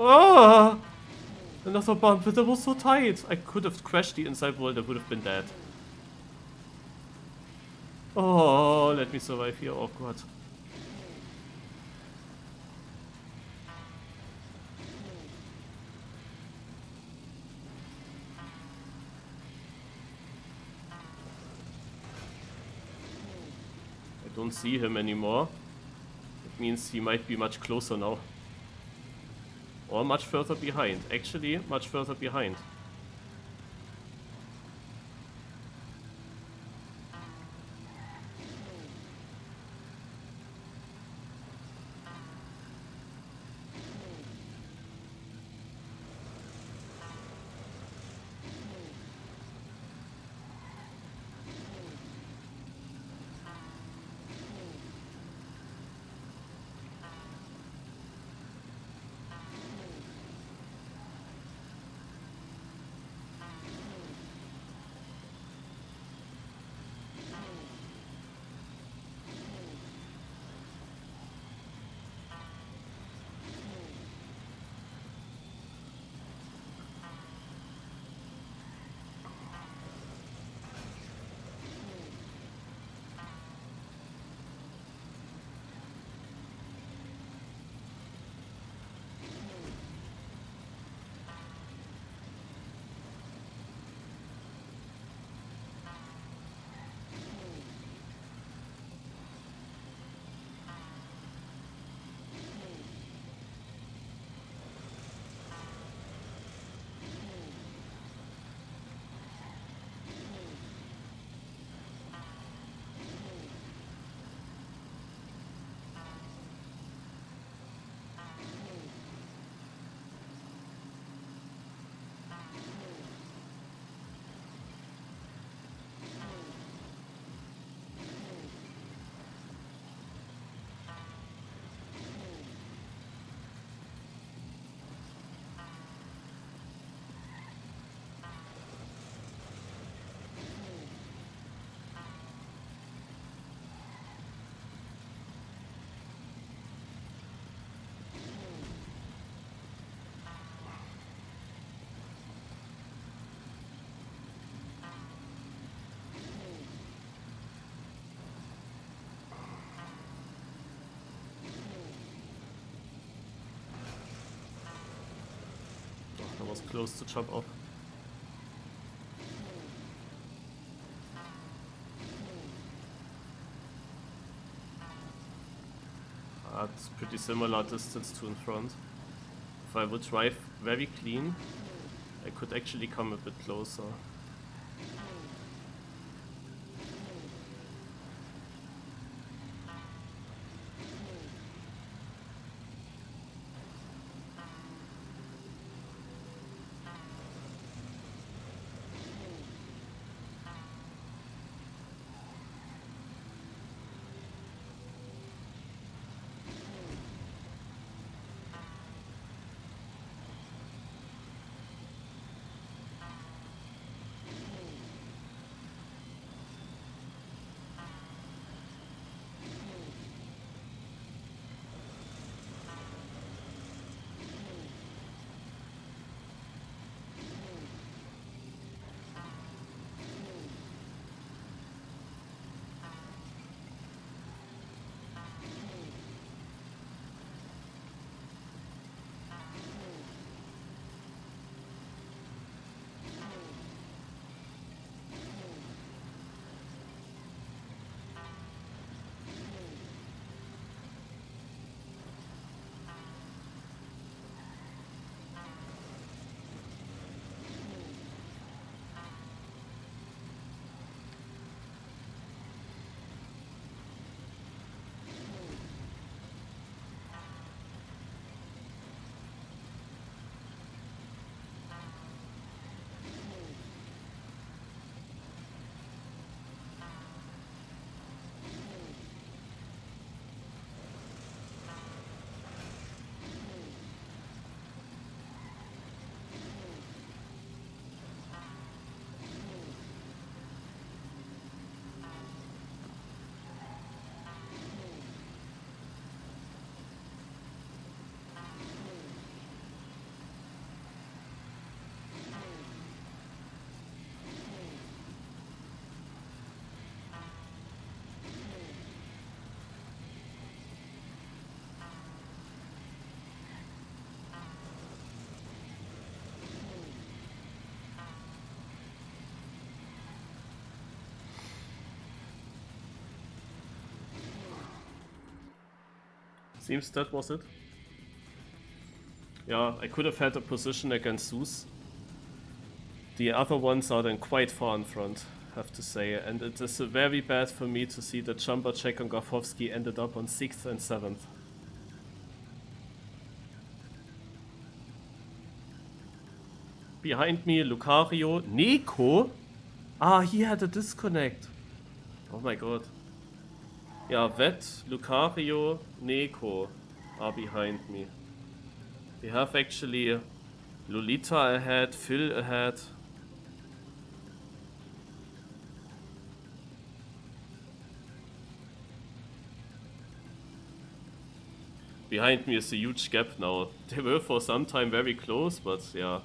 Oh! Another bump, but that was so tight. I could have crashed the inside wall, that would have been dead. Oh, let me survive here. Oh god. I don't see him anymore. It means he might be much closer now. Or much further behind. Actually, much further behind. That was close to chop off. It's pretty similar distance to in front. If I would drive very clean, I could actually come a bit closer. Seems that was it. Yeah, I could have had a position against Zeus. The other ones are then quite far in front, have to say, and it is very bad for me to see that jumper check on Grafowski ended up on 6th and 7th. Behind me, Lucario, Neko? Ah, he had a disconnect. Oh my god. Yeah, Vet, Lucario, Neko are behind me. We have actually Lolita ahead, Phil ahead. Behind me is a huge gap now. They were for some time very close, but yeah.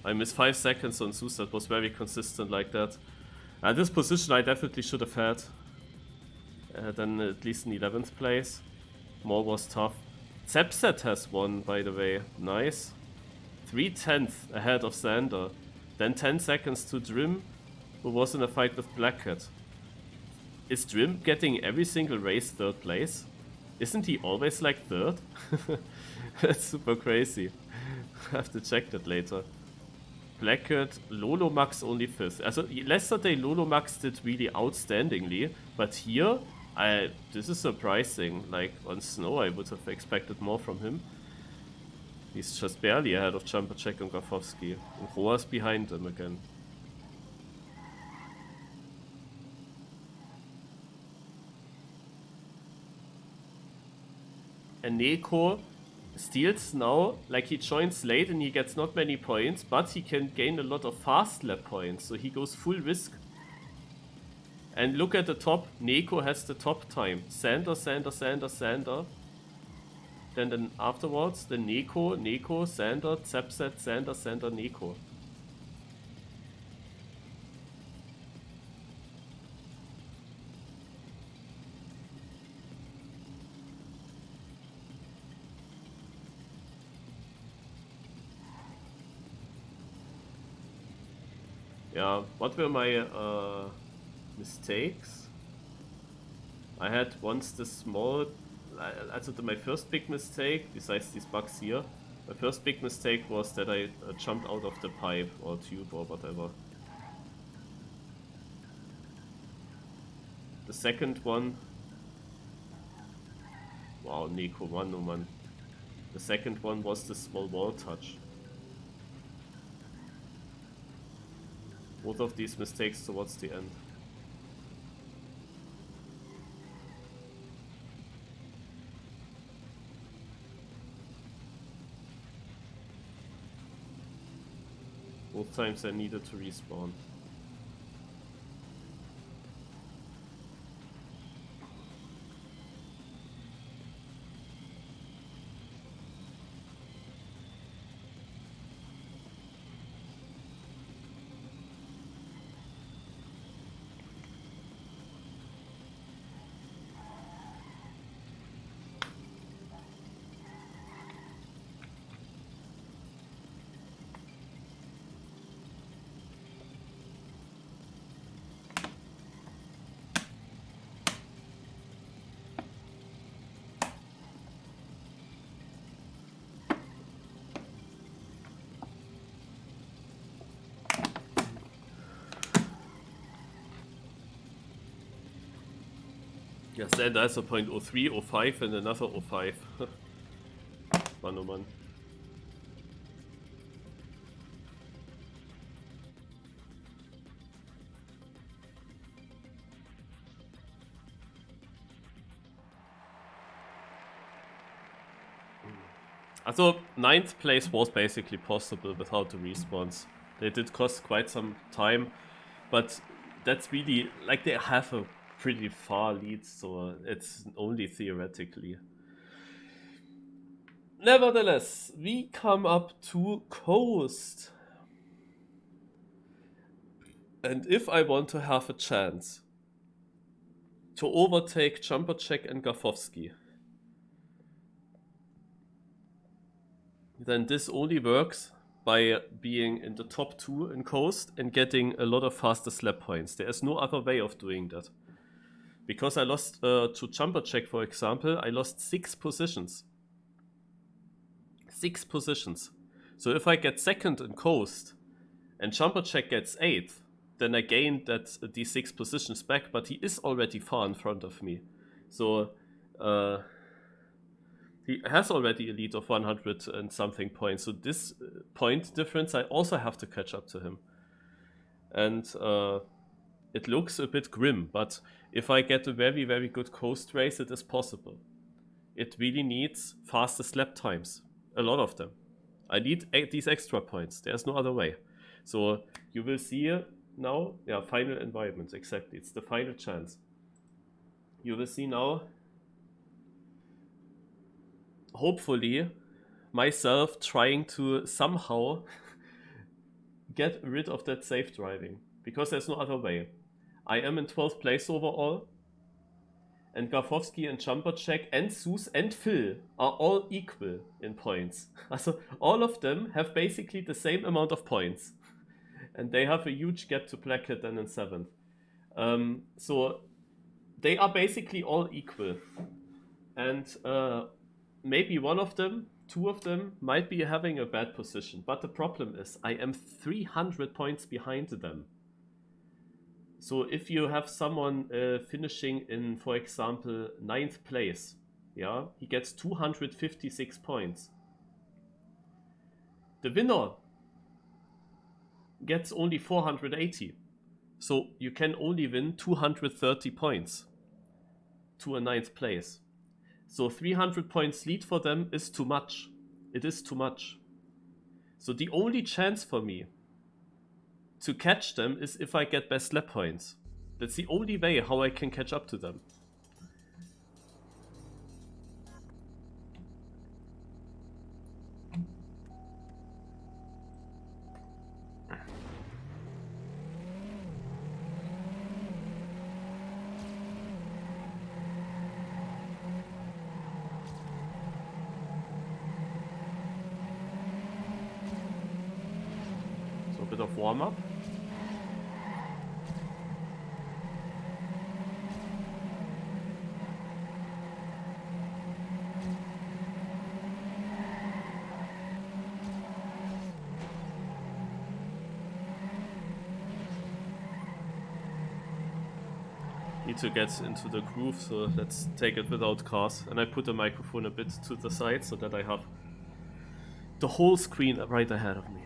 I missed 5 seconds on Zeus, that was very consistent like that. This position I definitely should have had. Then at least in 11th place. More was tough. Zepset has won, by the way. Nice. 3/10 ahead of Xander. Then 10 seconds to Drim, who was in a fight with Blackcat. Is Drim getting every single race 3rd place? Isn't he always like 3rd? That's super crazy. I have to check that later. Blackcat, Lolomax only 5th. Also, yesterday Lolomax did really outstandingly, but here, this is surprising. Like, on Snow I would have expected more from him. He's just barely ahead of Jumper Check and Grafowski. And Roa's behind him again. And Neko steals now, like he joins late and he gets not many points, but he can gain a lot of fast lap points, so he goes full risk. And look at the top, Neko has the top time. Sander. Then afterwards, the Neko, Sander, Zepset, Sander, Neko. Yeah, what were my mistakes? I had once this small, also my first big mistake, besides these bugs here, my first big mistake was that I jumped out of the pipe or tube or whatever. The second one, wow, Neko 1, oh man. The second one was the small wall touch. Both of these mistakes towards the end. Both times I needed to respawn. Yes, then that's a point 03, 05 and another 05. Man, oh man. Also, 9th place was basically possible without the respawns. They did cost quite some time, but that's really, like, they have a pretty far lead, so it's only theoretically. Nevertheless, we come up to Coast. And if I want to have a chance to overtake Jumper Check and Grafowski, then this only works by being in the top 2 in Coast and getting a lot of faster slap points. There is no other way of doing that. Because I lost to jumper check, for example, I lost 6 positions. 6 positions. So if I get second in coast and jumper check gets 8th, then I gained these 6 positions back, but he is already far in front of me. So he has already a lead of 100 and something points. So this point difference, I also have to catch up to him. And it looks a bit grim, but if I get a very, very good coast race, it is possible. It really needs fastest lap times. A lot of them. I need these extra points. There's no other way. So you will see now, yeah, final environment, exactly. It's the final chance. You will see now, hopefully, myself trying to somehow get rid of that safe driving. Because there's no other way. I am in 12th place overall. And Grafowski and Jumper Check and Sus and Phil are all equal in points. Also, all of them have basically the same amount of points. And they have a huge gap to Blackhead and in 7th. So they are basically all equal. And maybe one of them, 2 of them, might be having a bad position. But the problem is, I am 300 points behind them. So if you have someone finishing in, for example, 9th place, yeah, he gets 256 points. The winner gets only 480. So you can only win 230 points to a 9th place. So 300 points lead for them is too much. It is too much. So the only chance for me to catch them is if I get best lap points. That's the only way how I can catch up to them. So a bit of warm-up. Need to get into the groove, so let's take it without cars. And I put the microphone a bit to the side so that I have the whole screen right ahead of me.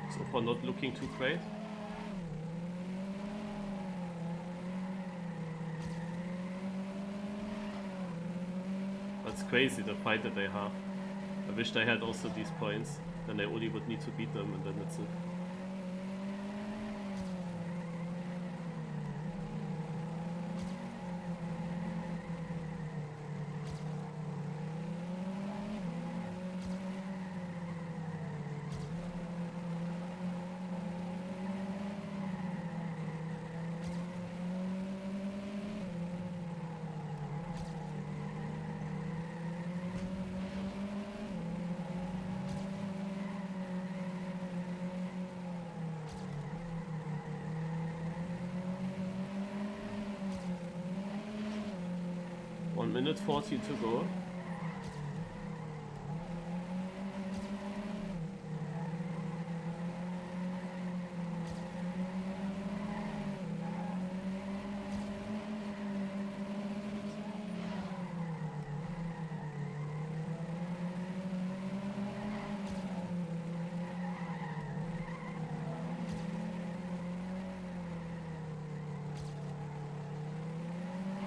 So far not looking too great. That's crazy, the fight that they have. I wish they had also these points. Then I only would need to beat them and then that's it. 1 minute 14 to go.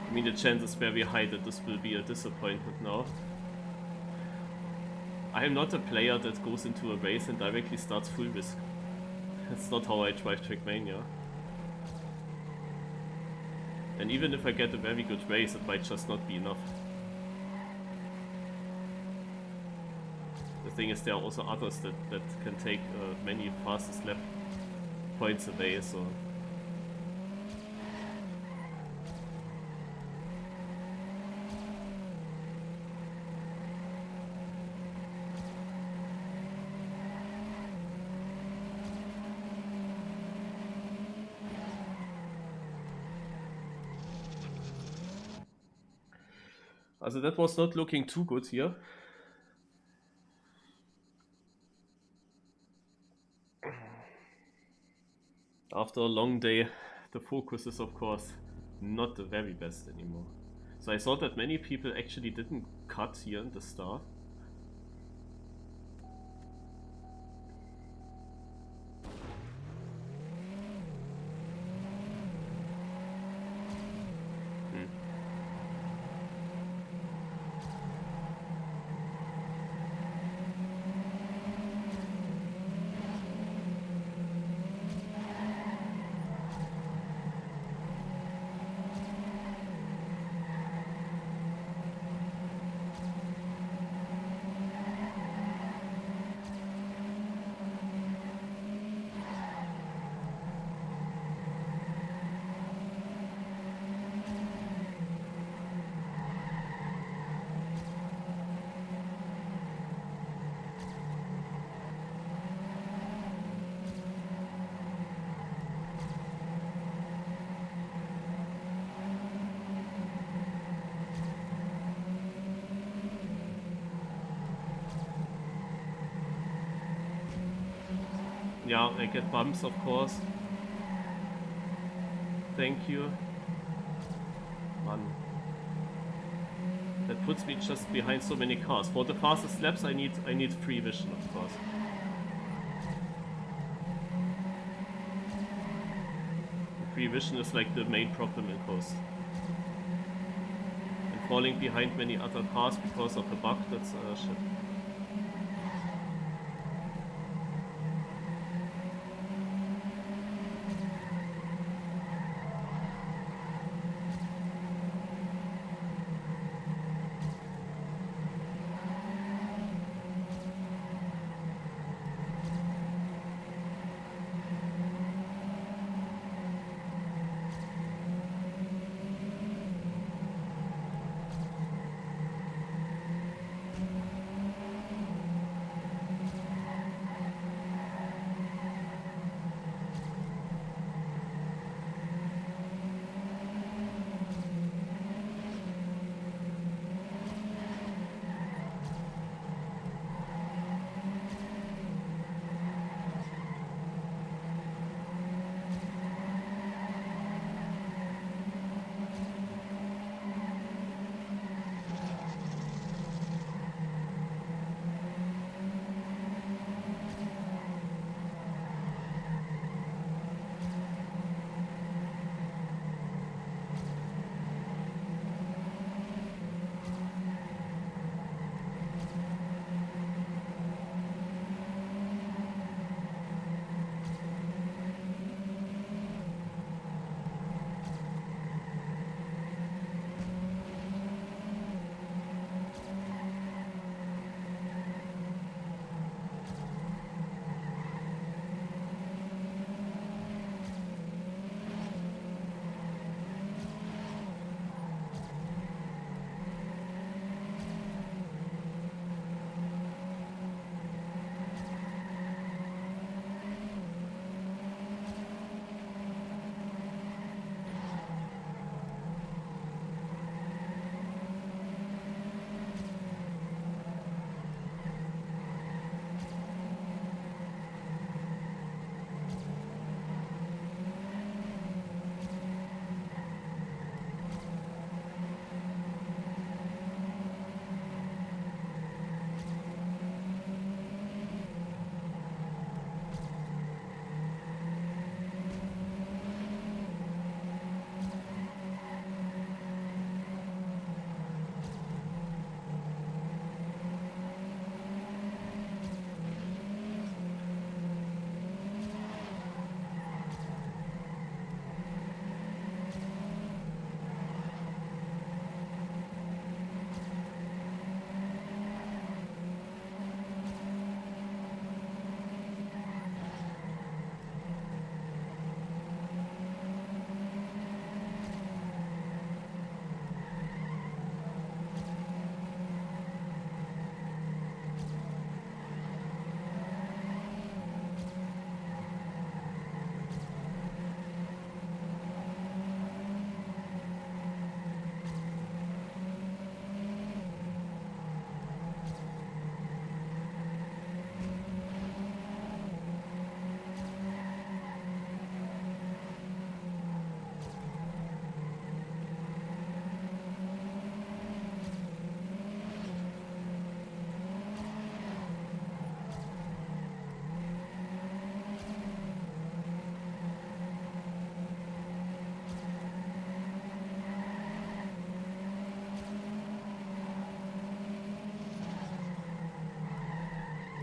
I mean, the chances very high that this will be a disappointment now. I am not a player that goes into a race and directly starts full risk. That's not how I drive Trackmania. And even if I get a very good race, it might just not be enough. The thing is, there are also others that can take many fastest lap points away, so... Also that was not looking too good here. After a long day, the focus is of course not the very best anymore. So I saw that many people actually didn't cut here in the start. Yeah, I get bumps, of course. Thank you. Man. That puts me just behind so many cars. For the fastest laps, I need free vision, of course. Free vision is like the main problem in Coast. And falling behind many other cars because of a bug, that's shit.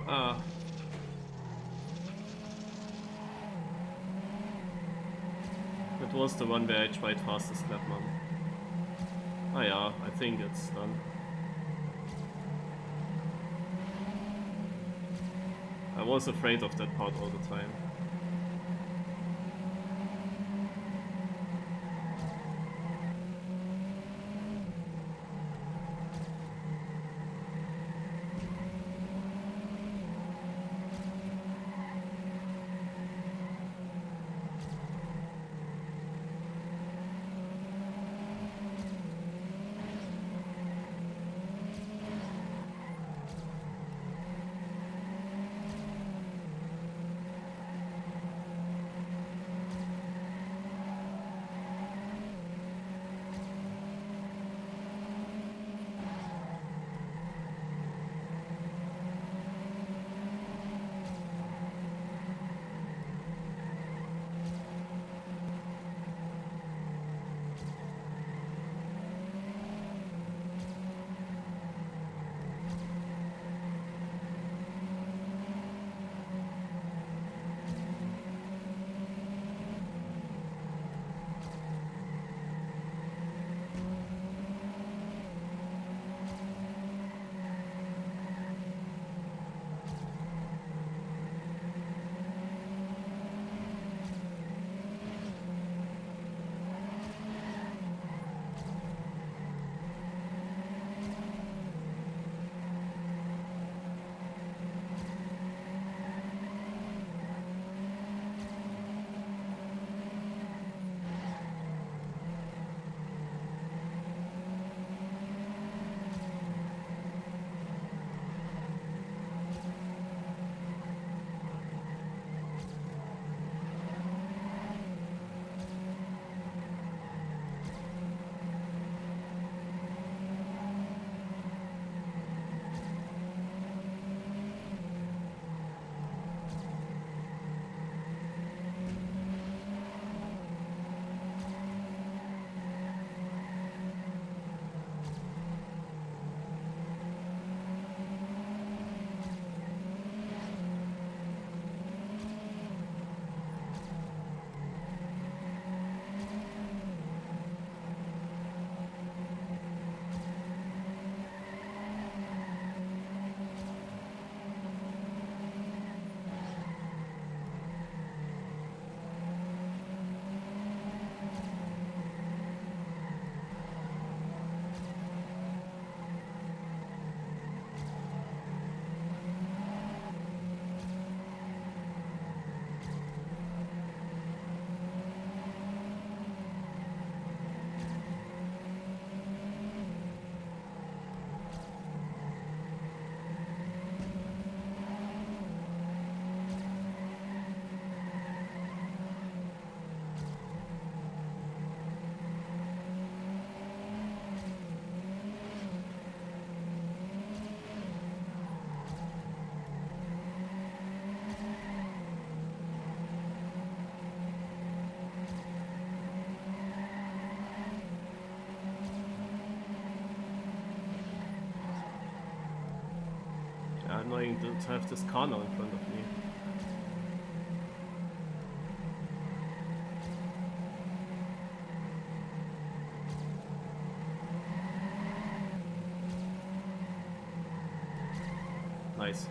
Ah. That was the one where I tried fastest lap, man. Ah yeah, I think it's done. I was afraid of that part all the time. Yeah, annoying to have this car now in front of me. Nice.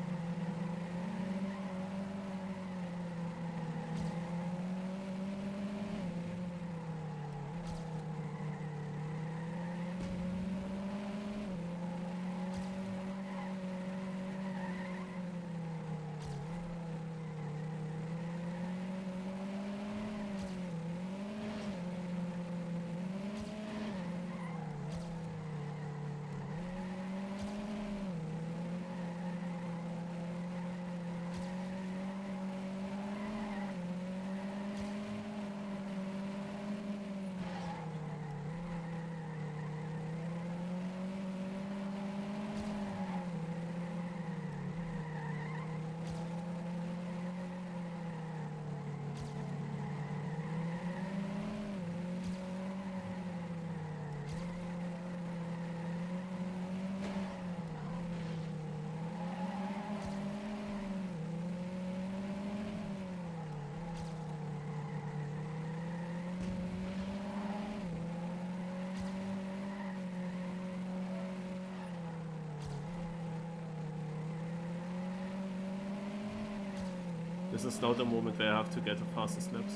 is now the moment where I have to get the fastest laps.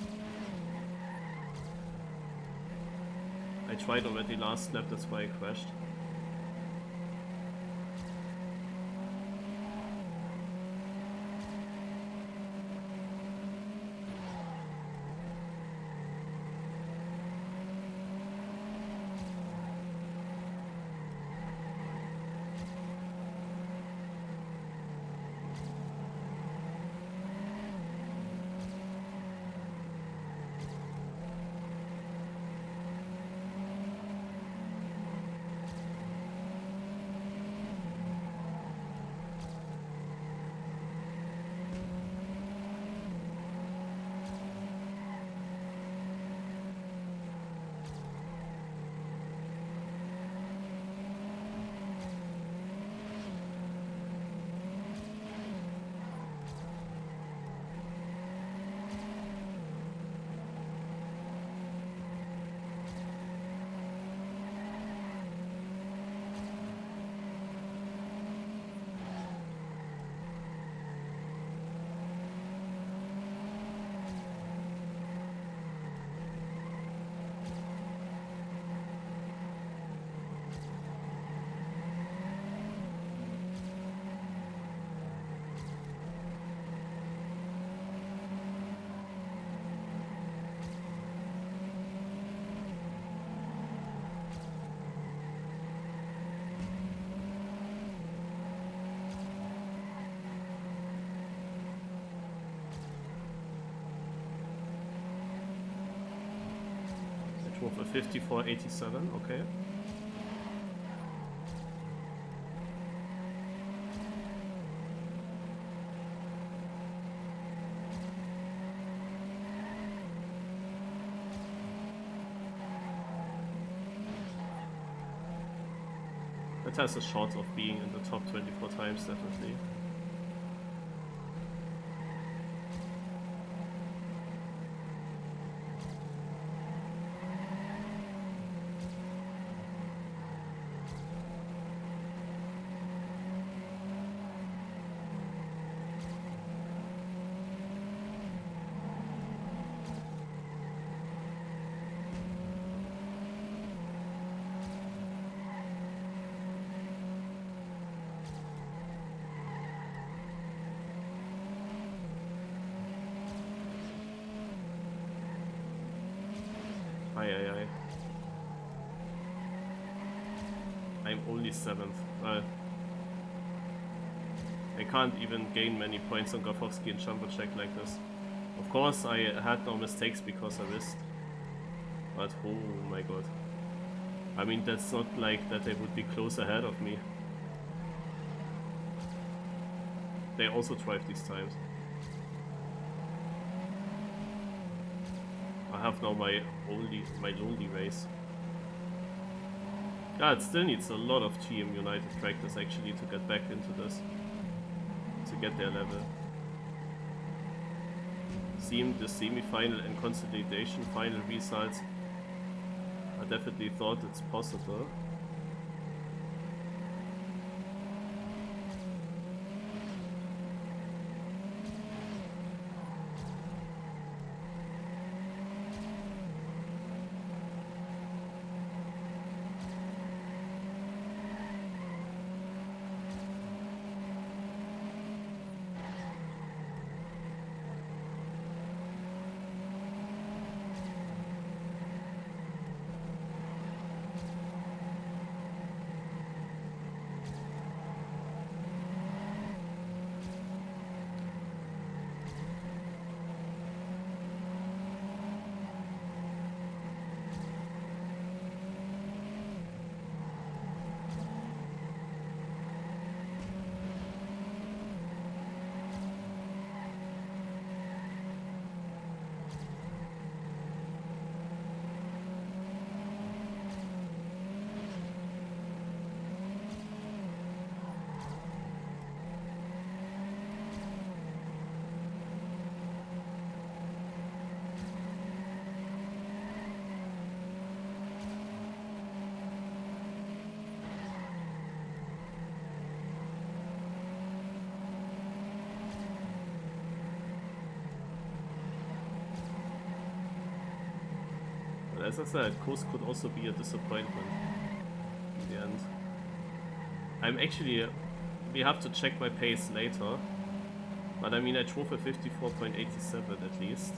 I tried already last lap, that's why I crashed. With a 54.87, okay. That has a shot of being in the top 24 times, definitely. I'm only 7th. I can't even gain many points on Grafowski and jumbo check like this. Of course, I had no mistakes because I missed. But oh my god. I mean, that's not like that they would be close ahead of me. They also drive these times. I have now my lonely race. Yeah, it still needs a lot of GM United practice actually to get back into this. To get their level. The semi-final and consolidation final results, I definitely thought it's possible. But as I said, coast could also be a disappointment in the end. I'm actually... we have to check my pace later. But I mean, I drove a 54.87 at least.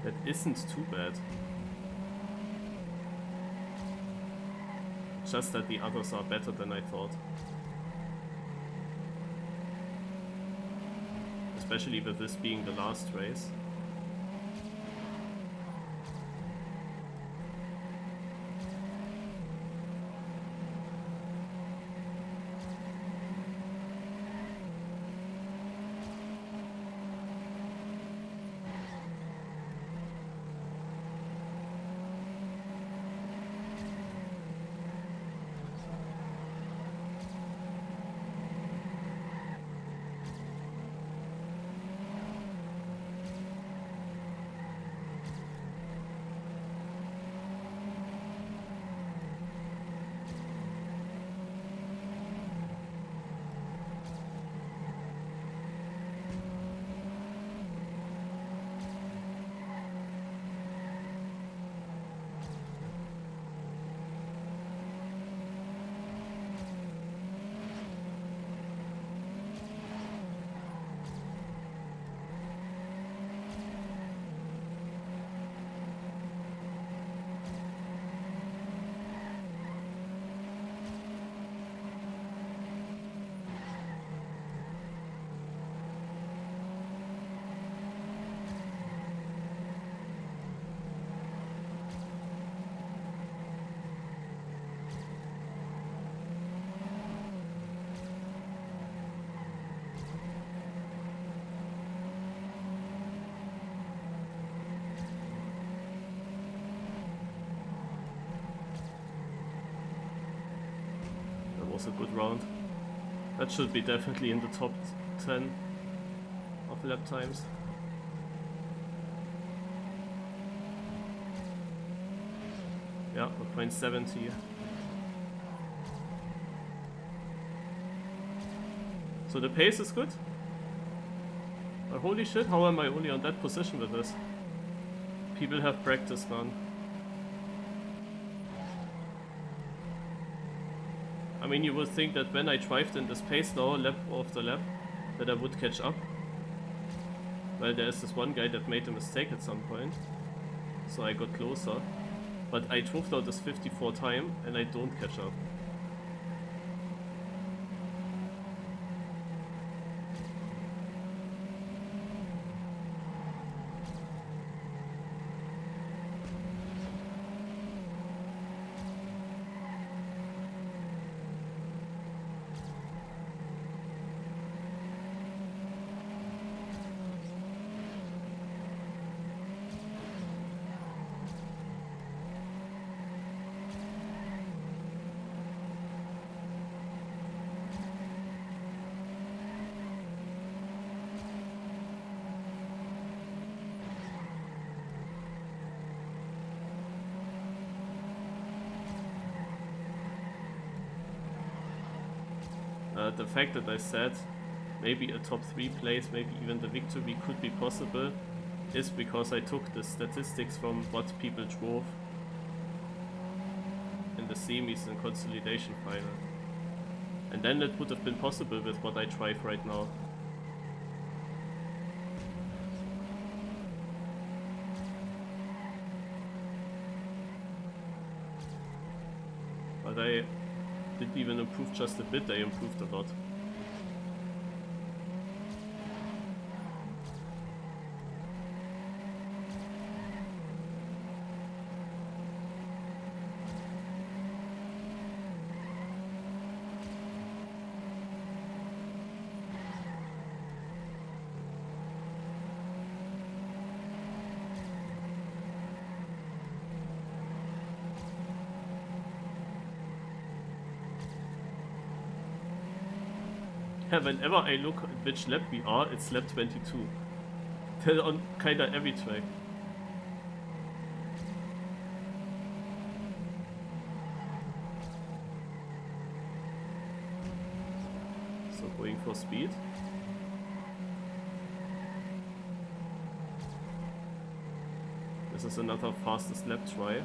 That isn't too bad. Just that the others are better than I thought. Especially with this being the last race. Was a good round. That should be definitely in the top 10 of lap times. Yeah, a .70. So the pace is good. But holy shit, how am I only on that position with this? People have practice, man. I mean, you would think that when I drive in this pace now, lap after lap, that I would catch up. Well, there's this one guy that made a mistake at some point, so I got closer. But I drove now this 54 time, and I don't catch up. The fact that I said maybe a top 3 place, maybe even the victory could be possible, is because I took the statistics from what people drove in the semis and consolidation final. And then it would have been possible with what I drive right now. But I didn't even improve just a bit, I improved a lot. Whenever I look at which lap we are, it's lap 22. They're on kinda every track. So going for speed. This is another fastest lap try.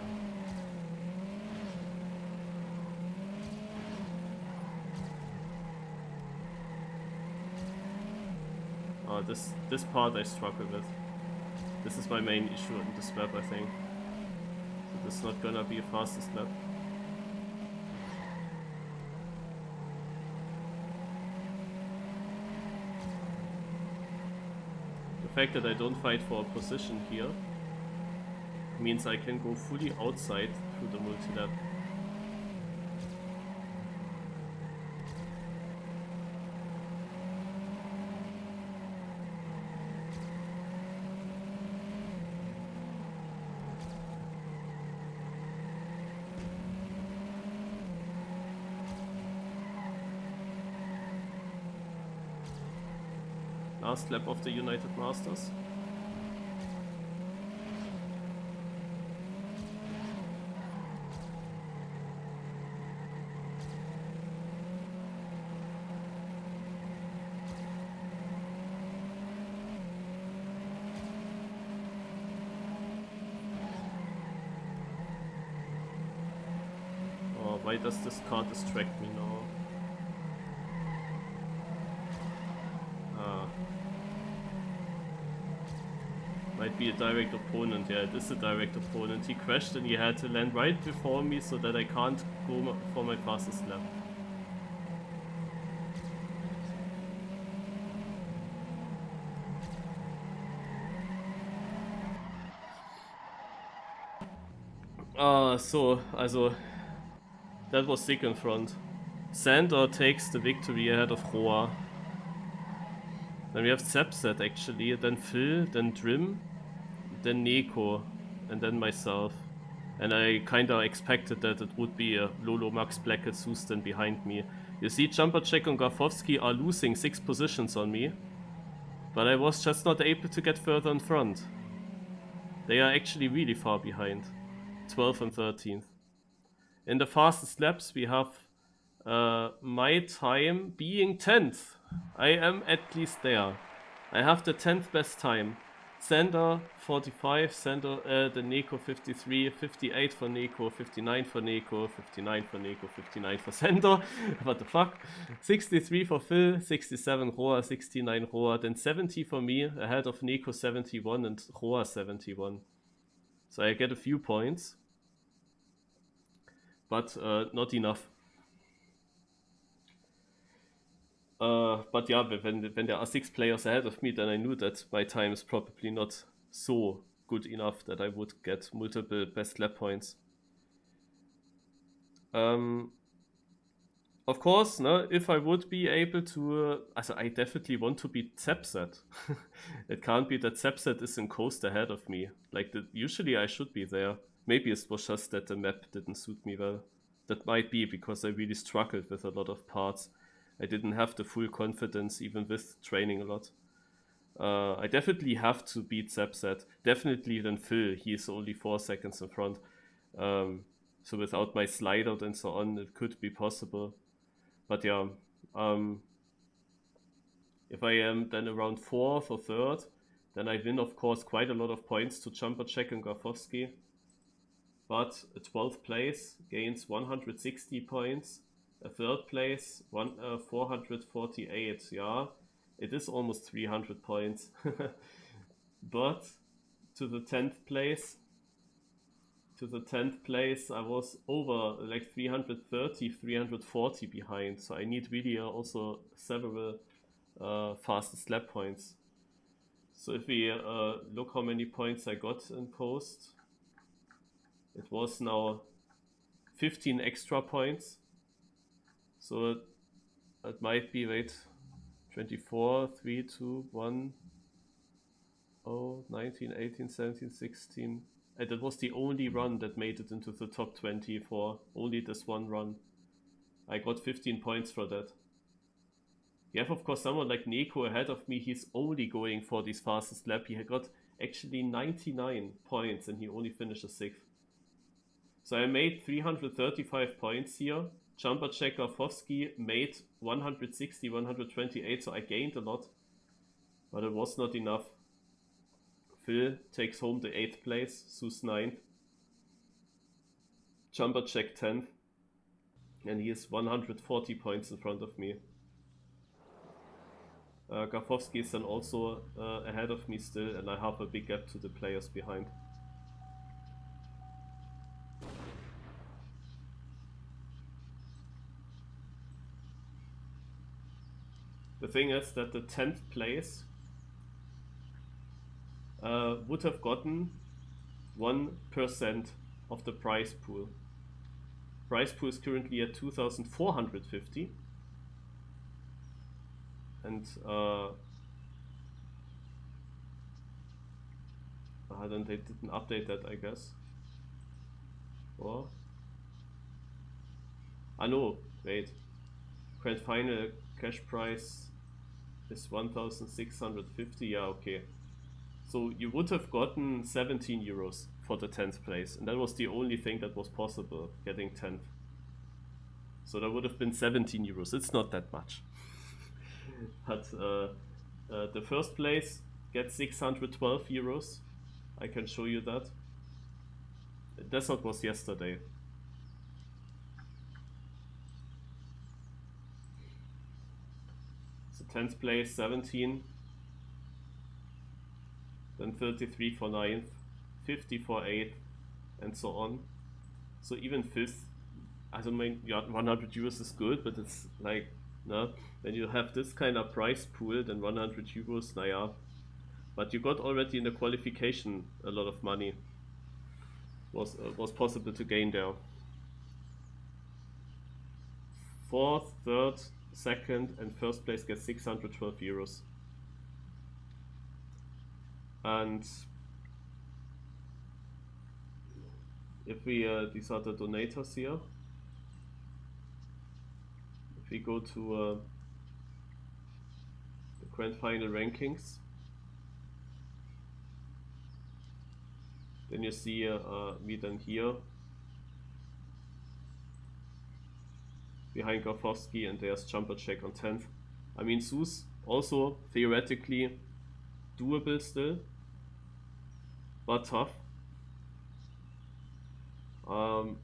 This part I struggle with. This is my main issue in this map, I think. So this is not gonna be a fastest lap. The fact that I don't fight for a position here means I can go fully outside through the multi-lap. Last lap of the United Masters. Oh, why does this car distract me now? Might be a direct opponent. Yeah, it is a direct opponent. He crashed and he had to land right before me so that I can't go for my fastest lap. Also, that was sick in front. Sander takes the victory ahead of Roa. Then we have Sepset actually, then Phil, then Drim, then Neko, and then myself. And I kinda expected that it would be a Lolo, Max, Blackett, Sustan behind me. You see, Jumpercheck and Garfowski are losing 6 positions on me. But I was just not able to get further in front. They are actually really far behind. 12th and 13th. In the fastest laps we have my time being 10th. I am at least there. I have the 10th best time. Sander 45, the Neko 53, 58 for Neko, 59 for Neko, 59 for Neko, 59 for Sander. What the fuck? 63 for Phil, 67 Roa, 69 Roa, then 70 for me, ahead of Neko 71 and Roa 71. So I get a few points, but not enough. But yeah, when there are 6 players ahead of me, then I knew that my time is probably not so good enough that I would get multiple best lap points. Of course, no, if I would be able to, I definitely want to beat Sepset. It can't be that Sepset is in coast ahead of me. Like, usually I should be there. Maybe it was just that the map didn't suit me well. That might be because I really struggled with a lot of parts. I didn't have the full confidence even with training a lot. I definitely have to beat Sepset. Definitely than Phil. He is only 4 seconds in front. So without my slide out and so on, it could be possible. But yeah, if I am then around 4th or 3rd, then I win, of course, quite a lot of points to Jumpercheck and Garfowski. But a 12th place gains 160 points. A 3rd place, 448. Yeah, it is almost 300 points. But to the 10th place, I was over like 330, 340 behind. So I need really also several fastest lap points. So if we look how many points I got in post, it was now 15 extra points. So it might be, wait, 24, 3, 2, 1, 0, 19, 18, 17, 16. And that was the only run that made it into the top 20 for only this one run. I got 15 points for that. You have, of course, someone like Neko ahead of me. He's only going for this fastest lap. He got actually 99 points and he only finished 6th. So I made 335 points here. Jumpercheck Garfowski made 160, 128, so I gained a lot. But it was not enough Phil takes home the 8th place, Sus 9th, Jumper Jack 10th, and he is 140 points in front of me. Gafowski is then also ahead of me still, and I have a big gap to the players behind. The thing is that the 10th place would have gotten 1% of the prize pool. Prize pool is currently at 2,450. And then they didn't update that, I guess. Or no, wait. Grand final cash prize is 1,650. Yeah, okay. So you would have gotten 17 euros for the 10th place, and that was the only thing that was possible, getting 10th. So that would have been 17 euros. It's not that much. But the first place gets 612 euros. I can show you that. Desert was yesterday. So 10th place, 17. Then 33 for 9th, 50 for 8th, and so on. So even 5th, I mean, yeah, 100 euros is good, but it's like, no, when you have this kind of price pool, then 100 euros, naja. But you got already in the qualification a lot of money. Was possible to gain there. 4th, 3rd, 2nd, and 1st place get 612 euros. And if we, these are the donators here. If we go to the grand final rankings, then you see me then here behind Gafowski, and there's Jumper Check on 10th. I mean, Sus also theoretically doable still, but tough.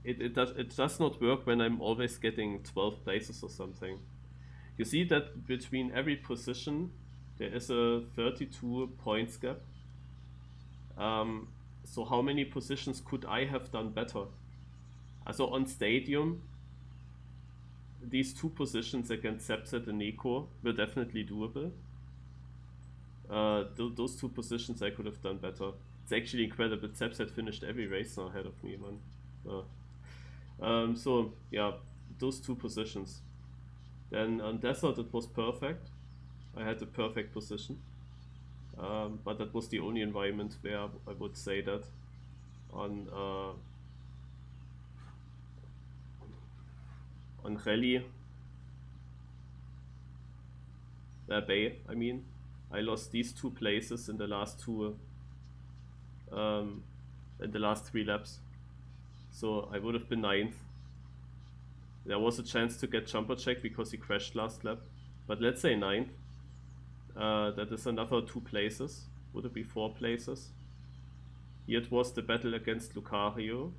It does not work when I'm always getting 12 places or something. You see that between every position there is a 32 points gap. So how many positions could I have done better? Also on Stadium, these 2 positions against Sepset and Nico were definitely doable. Those 2 positions I could have done better. It's actually incredible. Sepset finished every race now ahead of me, man. So yeah, those 2 positions. Then on Desert it was perfect. I had the perfect position. But that was the only environment where I would say that. On Rally, Bay, I mean, I lost these 2 places in the last 2, in the last 3 laps. So I would have been 9th. There was a chance to get Jumper Check because he crashed last lap, but let's say 9th. That is another 2 places. Would it be 4 places? Here it was the battle against Lucario.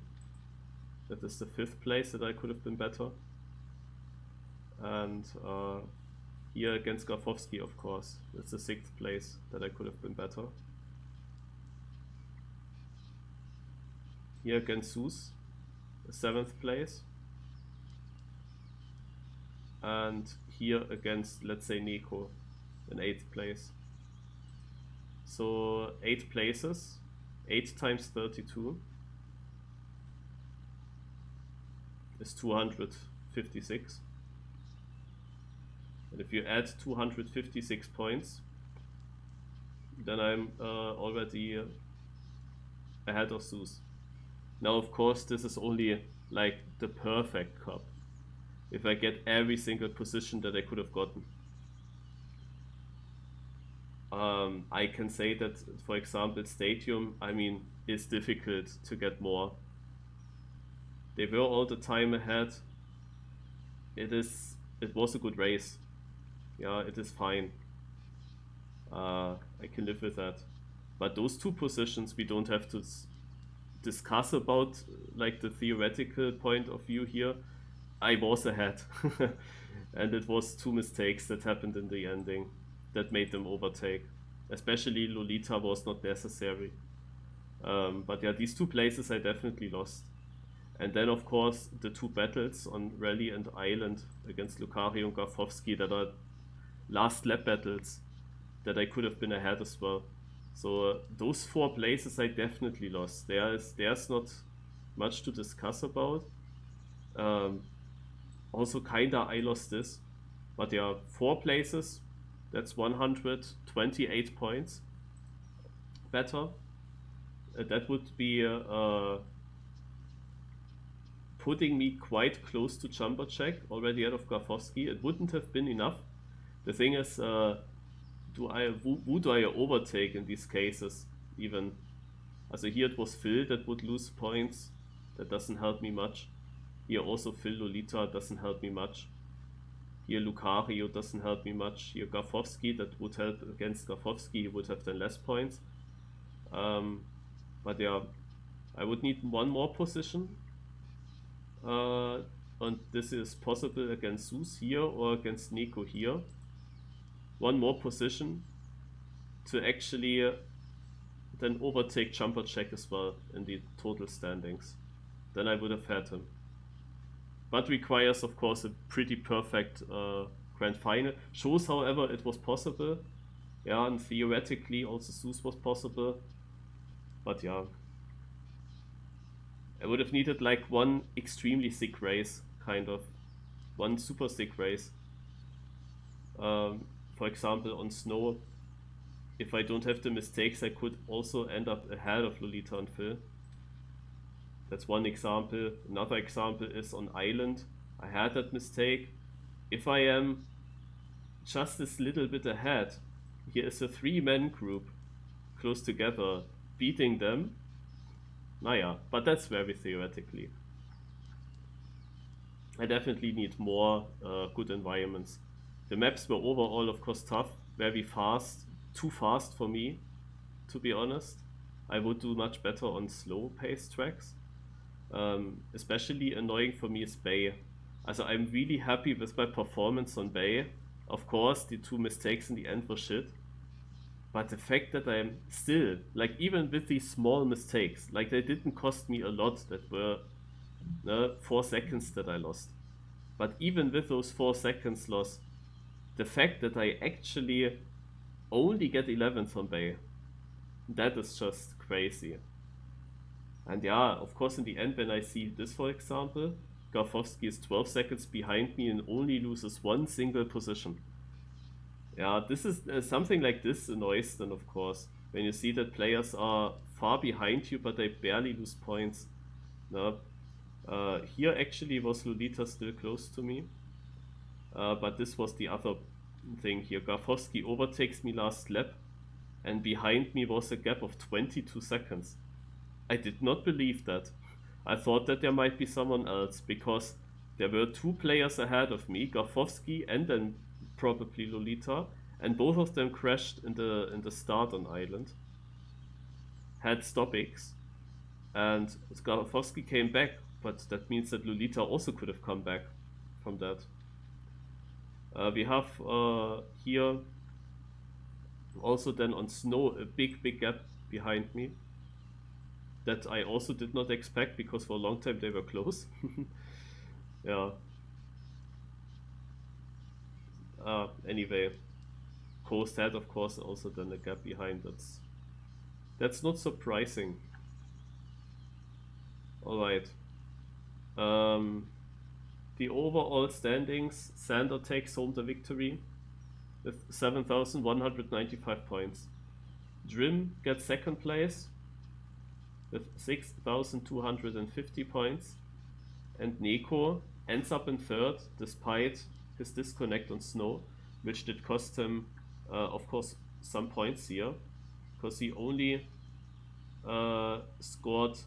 That is the 5th place that I could have been better. And here against Gafowski, of course. That's the 6th place that I could have been better. Here against Sus, the 7th place. And here against, let's say, Nico, in 8th place. So 8 places, 8 times 32 is 256. And if you add 256 points, then I'm already ahead of Sus. Now, of course, this is only like the perfect cup. If I get every single position that I could have gotten. I can say that, for example, Stadium, I mean, it's difficult to get more. They were all the time ahead. It was a good race. Yeah, it is fine. I can live with that. But those two positions we don't have to discuss about, like the theoretical point of view here. I was ahead. And it was two mistakes that happened in the ending that made them overtake. Especially Lolita was not necessary. But yeah, these two places I definitely lost. And then, of course, the two battles on Rally and Island against Lucario and Garfowski that are last lap battles that I could have been ahead as well. So those four places I definitely lost. There's not much to discuss about. Also, kinda I lost this. But yeah, 4 places, that's 128 points. Better. That would be putting me quite close to jumper check already out of Grafowski. It wouldn't have been enough. The thing is, who do I overtake in these cases even? Also here it was Phil that would lose points. That doesn't help me much. Here also Phil Lolita doesn't help me much. Here Lucario doesn't help me much. Here Grafowski, that would help against Grafowski, he would have then less points. But yeah, I would need one more position. And this is possible against Zeus here or against Nico here. One more position to actually then overtake jumper check as well in the total standings. Then I would have had him. But requires, of course, a pretty perfect grand final. Shows, however, it was possible. Yeah, and theoretically also Zeus was possible. But yeah, I would have needed like one extremely sick race, kind of. One super sick race. For example, on snow, if I don't have the mistakes, I could also end up ahead of Lolita and Phil. That's one example. Another example is on Island. I had that mistake. If I am just this little bit ahead, here is a 3-man group close together, beating them. Naja, but that's very theoretically. I definitely need more good environments. The maps were overall, of course, tough, very fast, too fast for me, to be honest. I would do much better on slow paced tracks. Especially annoying for me is Bay. Also I'm really happy with my performance on Bay. Of course, the 2 mistakes in the end were shit. But the fact that I'm still, like even with these small mistakes, like they didn't cost me a lot, that were 4 seconds that I lost. But even with those 4 seconds loss, the fact that I actually only get 11th on Bay, that is just crazy. And yeah, of course, in the end, when I see this, for example, Garfowski is 12 seconds behind me and only loses 1 single position. Yeah, this is something like this annoys then, of course, when you see that players are far behind you, but they barely lose points. No? Here actually was Lolita still close to me, but this was the other thing here. Garfowski overtakes me last lap, and behind me was a gap of 22 seconds. I did not believe that. I thought that there might be someone else, because there were 2 players ahead of me, Garfowski and then probably Lolita, and both of them crashed in the start on Island. Had stoppings, and Garfowski came back, but that means that Lolita also could have come back from that. We have here also then on snow a big gap behind me that I also did not expect, because for a long time they were close. Yeah. Anyway, Coast had, of course, also then a gap behind. That's not surprising. All right. The overall standings: Sander takes home the victory with 7,195 points. Drim gets second place with 6,250 points, and Neko ends up in third despite his disconnect on snow, which did cost him, of course, some points here, because he only scored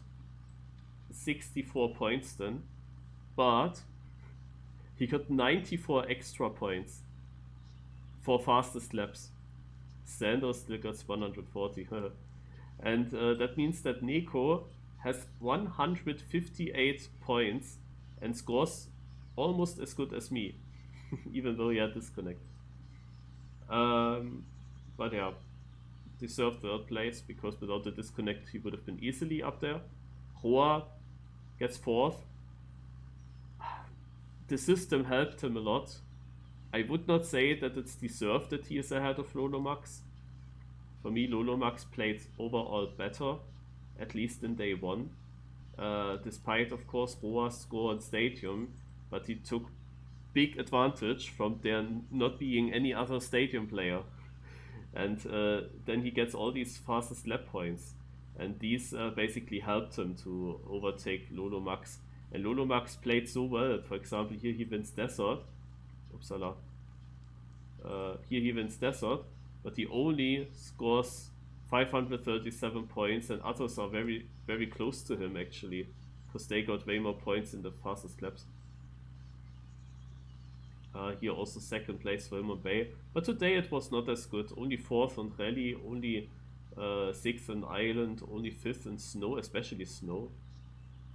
64 points then, but he got 94 extra points for fastest laps. Sanders still got 140. And that means that Neko has 158 points and scores almost as good as me, even though he had disconnect. But yeah, deserved third place because without the disconnect he would have been easily up there. Roa gets fourth. The system helped him a lot. I would not say that it's deserved that he is ahead of Lolomax. For me, Lolomax played overall better, at least in day one. Despite, of course, Roa's score on Stadium, but he took big advantage from there not being any other Stadium player. And then he gets all these fastest lap points. And these basically helped him to overtake Lolomax. And Lolomax played so well. For example, here he wins Desert. Upsala. Here he wins Desert, but he only scores 537 points, and others are very, very close to him actually, because they got way more points in the fastest laps. Here also second place for him on Bay, but today it was not as good. Only fourth on Rally, only sixth in Island, only fifth in Snow, especially Snow.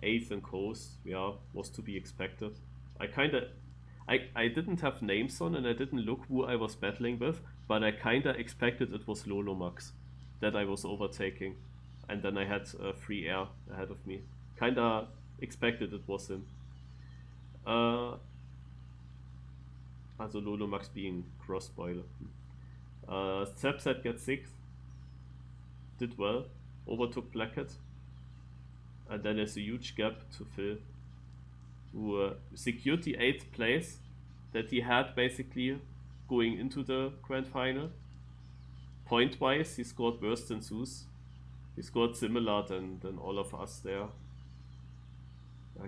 Eighth in Coast, yeah, was to be expected. I didn't have names on and I didn't look who I was battling with, but I kinda expected it was Lolomax that I was overtaking. And then I had free air ahead of me. Kinda expected it was him. Also Lolomax being cross-spoiler. Sepset gets 6th. Did well. Overtook Blackhead. And then there's a huge gap to Phil, who secured the 8th place that he had basically going into the grand final. Point-wise, he scored worse than Zeus. He scored similar than all of us there.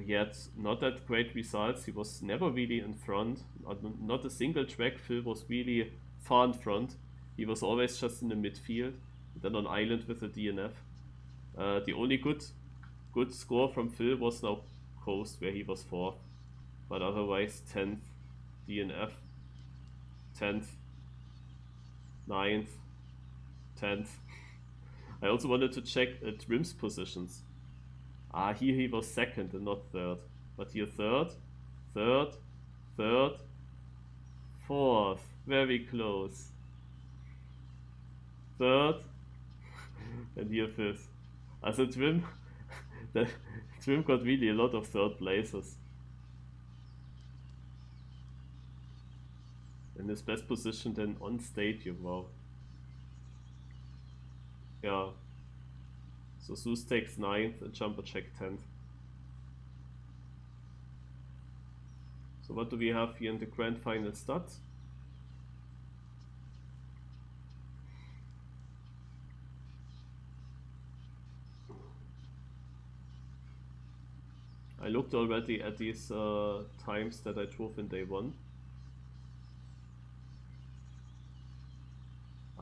He had not that great results. He was never really in front. Not a single track Phil was really far in front. He was always just in the midfield. Then on Island with the DNF. The only good score from Phil was now Coast, where he was 4th. But otherwise 10th, DNF, 10th, 9th, 10th. I also wanted to check Trim's positions. Here he was 2nd and not 3rd. But here 3rd, 3rd, 3rd, 4th. Very close. 3rd, and here 5th. Also Trim, Trim got really a lot of 3rd places. In his best position then on Stadium, wow. Yeah. So Zeus takes 9th and Jumper Check 10th. So what do we have here in the grand final stats? I looked already at these times that I drove in day 1.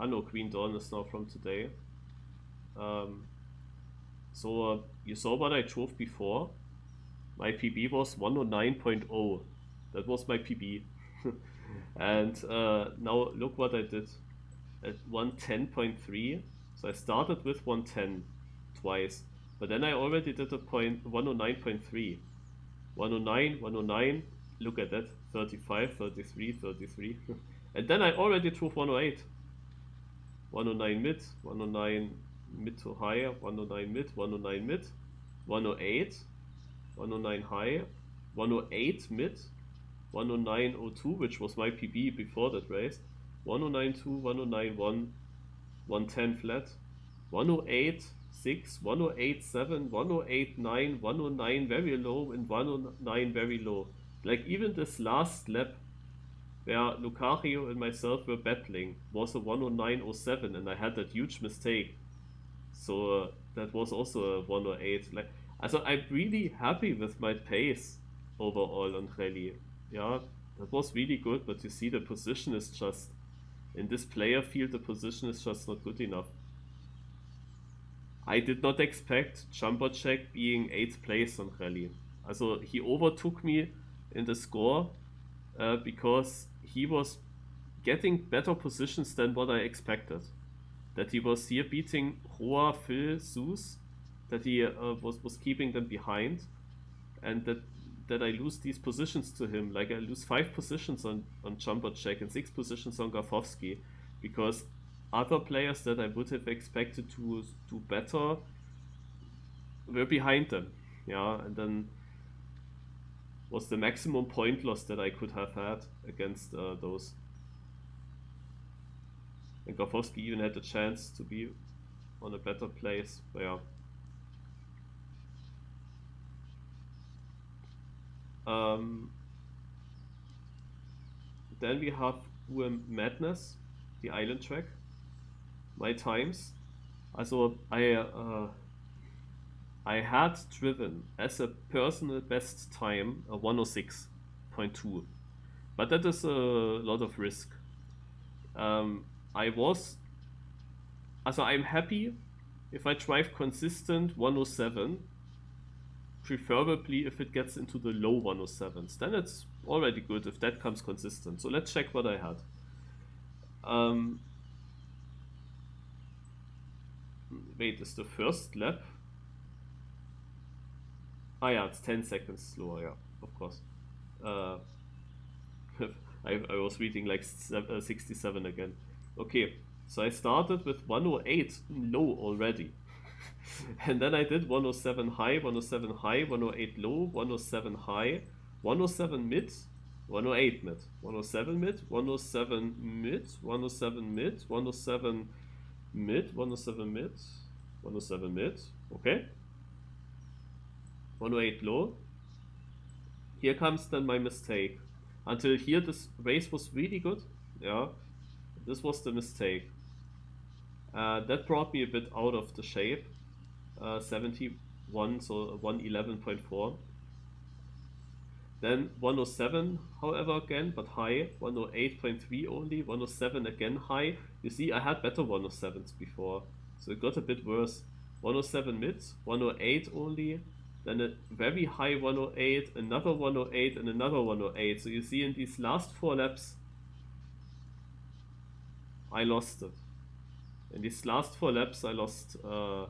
No, Queen Dawn is now from today. So you saw what I drove before. My PB was 109.0. That was my PB. And now look what I did at 110.3. So I started with 110 twice. But then I already did a point 109.3. 109, 109, look at that, 35, 33, 33. And then I already drove 108. 109 mid, 109 mid to high, 109 mid, 109 mid, 108, 109 high, 108 mid, 109.02, which was my PB before that race, 109.2, 109.1, 110 flat, 108.6, 108.7, 108.9, 109 very low, and 109 very low. Like even this last lap where Lucario and myself were battling was a 109.07, and I had that huge mistake. So that was also a 108. Like, also I'm really happy with my pace overall on rally. Yeah, that was really good, but you see the position is just, in this player field, the position is just not good enough. I did not expect Jumper Check being 8th place on rally. Also he overtook me in the score because he was getting better positions than what I expected. that he was here beating Hoa, Phil, Zeus, that he was keeping them behind, and that I lose these positions to him. Like I lose 5 positions on Jumper Check and 6 positions on Grafowski, because other players that I would have expected to do better were behind them. Yeah, and then was the maximum point loss that I could have had against those. And Grafowski even had a chance to be on a better place. But yeah. Then we have Madness, the island track. My times. Also I had driven as a personal best time a 106.2, but that is a lot of risk. I'm happy if I drive consistent 107, preferably if it gets into the low 107s, then it's already good if that comes consistent. So let's check what I had. Wait, is the first lap? Ah yeah, it's 10 seconds slower, yeah, of course. I was reading like 67 again. Okay, so I started with 108 low already. And then I did 107 high, 107 high, 108 low, 107 high, 107 mid, 108 mid, 107 mid, 107 mid, 107 mid, 107 mid, 107 mid, 107 mid, okay. 108 low. Here comes then my mistake. Until here this race was really good. Yeah, this was the mistake. That brought me a bit out of the shape. 71, so 111.4. Then 107, however, again, but high. 108.3 only. 107 again high. You see, I had better 107s before, so it got a bit worse. 107 mid, 108 only. Then a very high 108, another 108, and another 108. So you see, in these last 4 laps, I lost it. In these last 4 laps, I lost a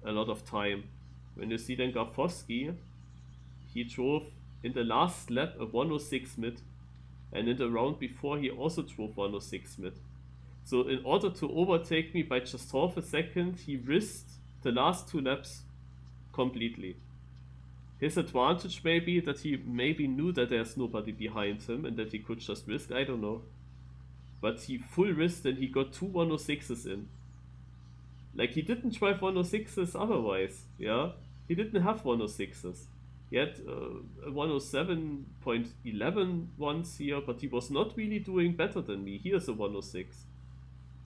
lot of time. When you see then Grafowski, he drove in the last lap a 106 mid, and in the round before he also drove 106 mid. So in order to overtake me by just half a second, he risked the last 2 laps completely. His advantage may be that he maybe knew that there's nobody behind him and that he could just risk, I don't know. But he full risked and he got 2 106s in. Like, he didn't drive 106s otherwise, yeah? He didn't have 106s. He had a 107.11 once here, but he was not really doing better than me. Here's a 106.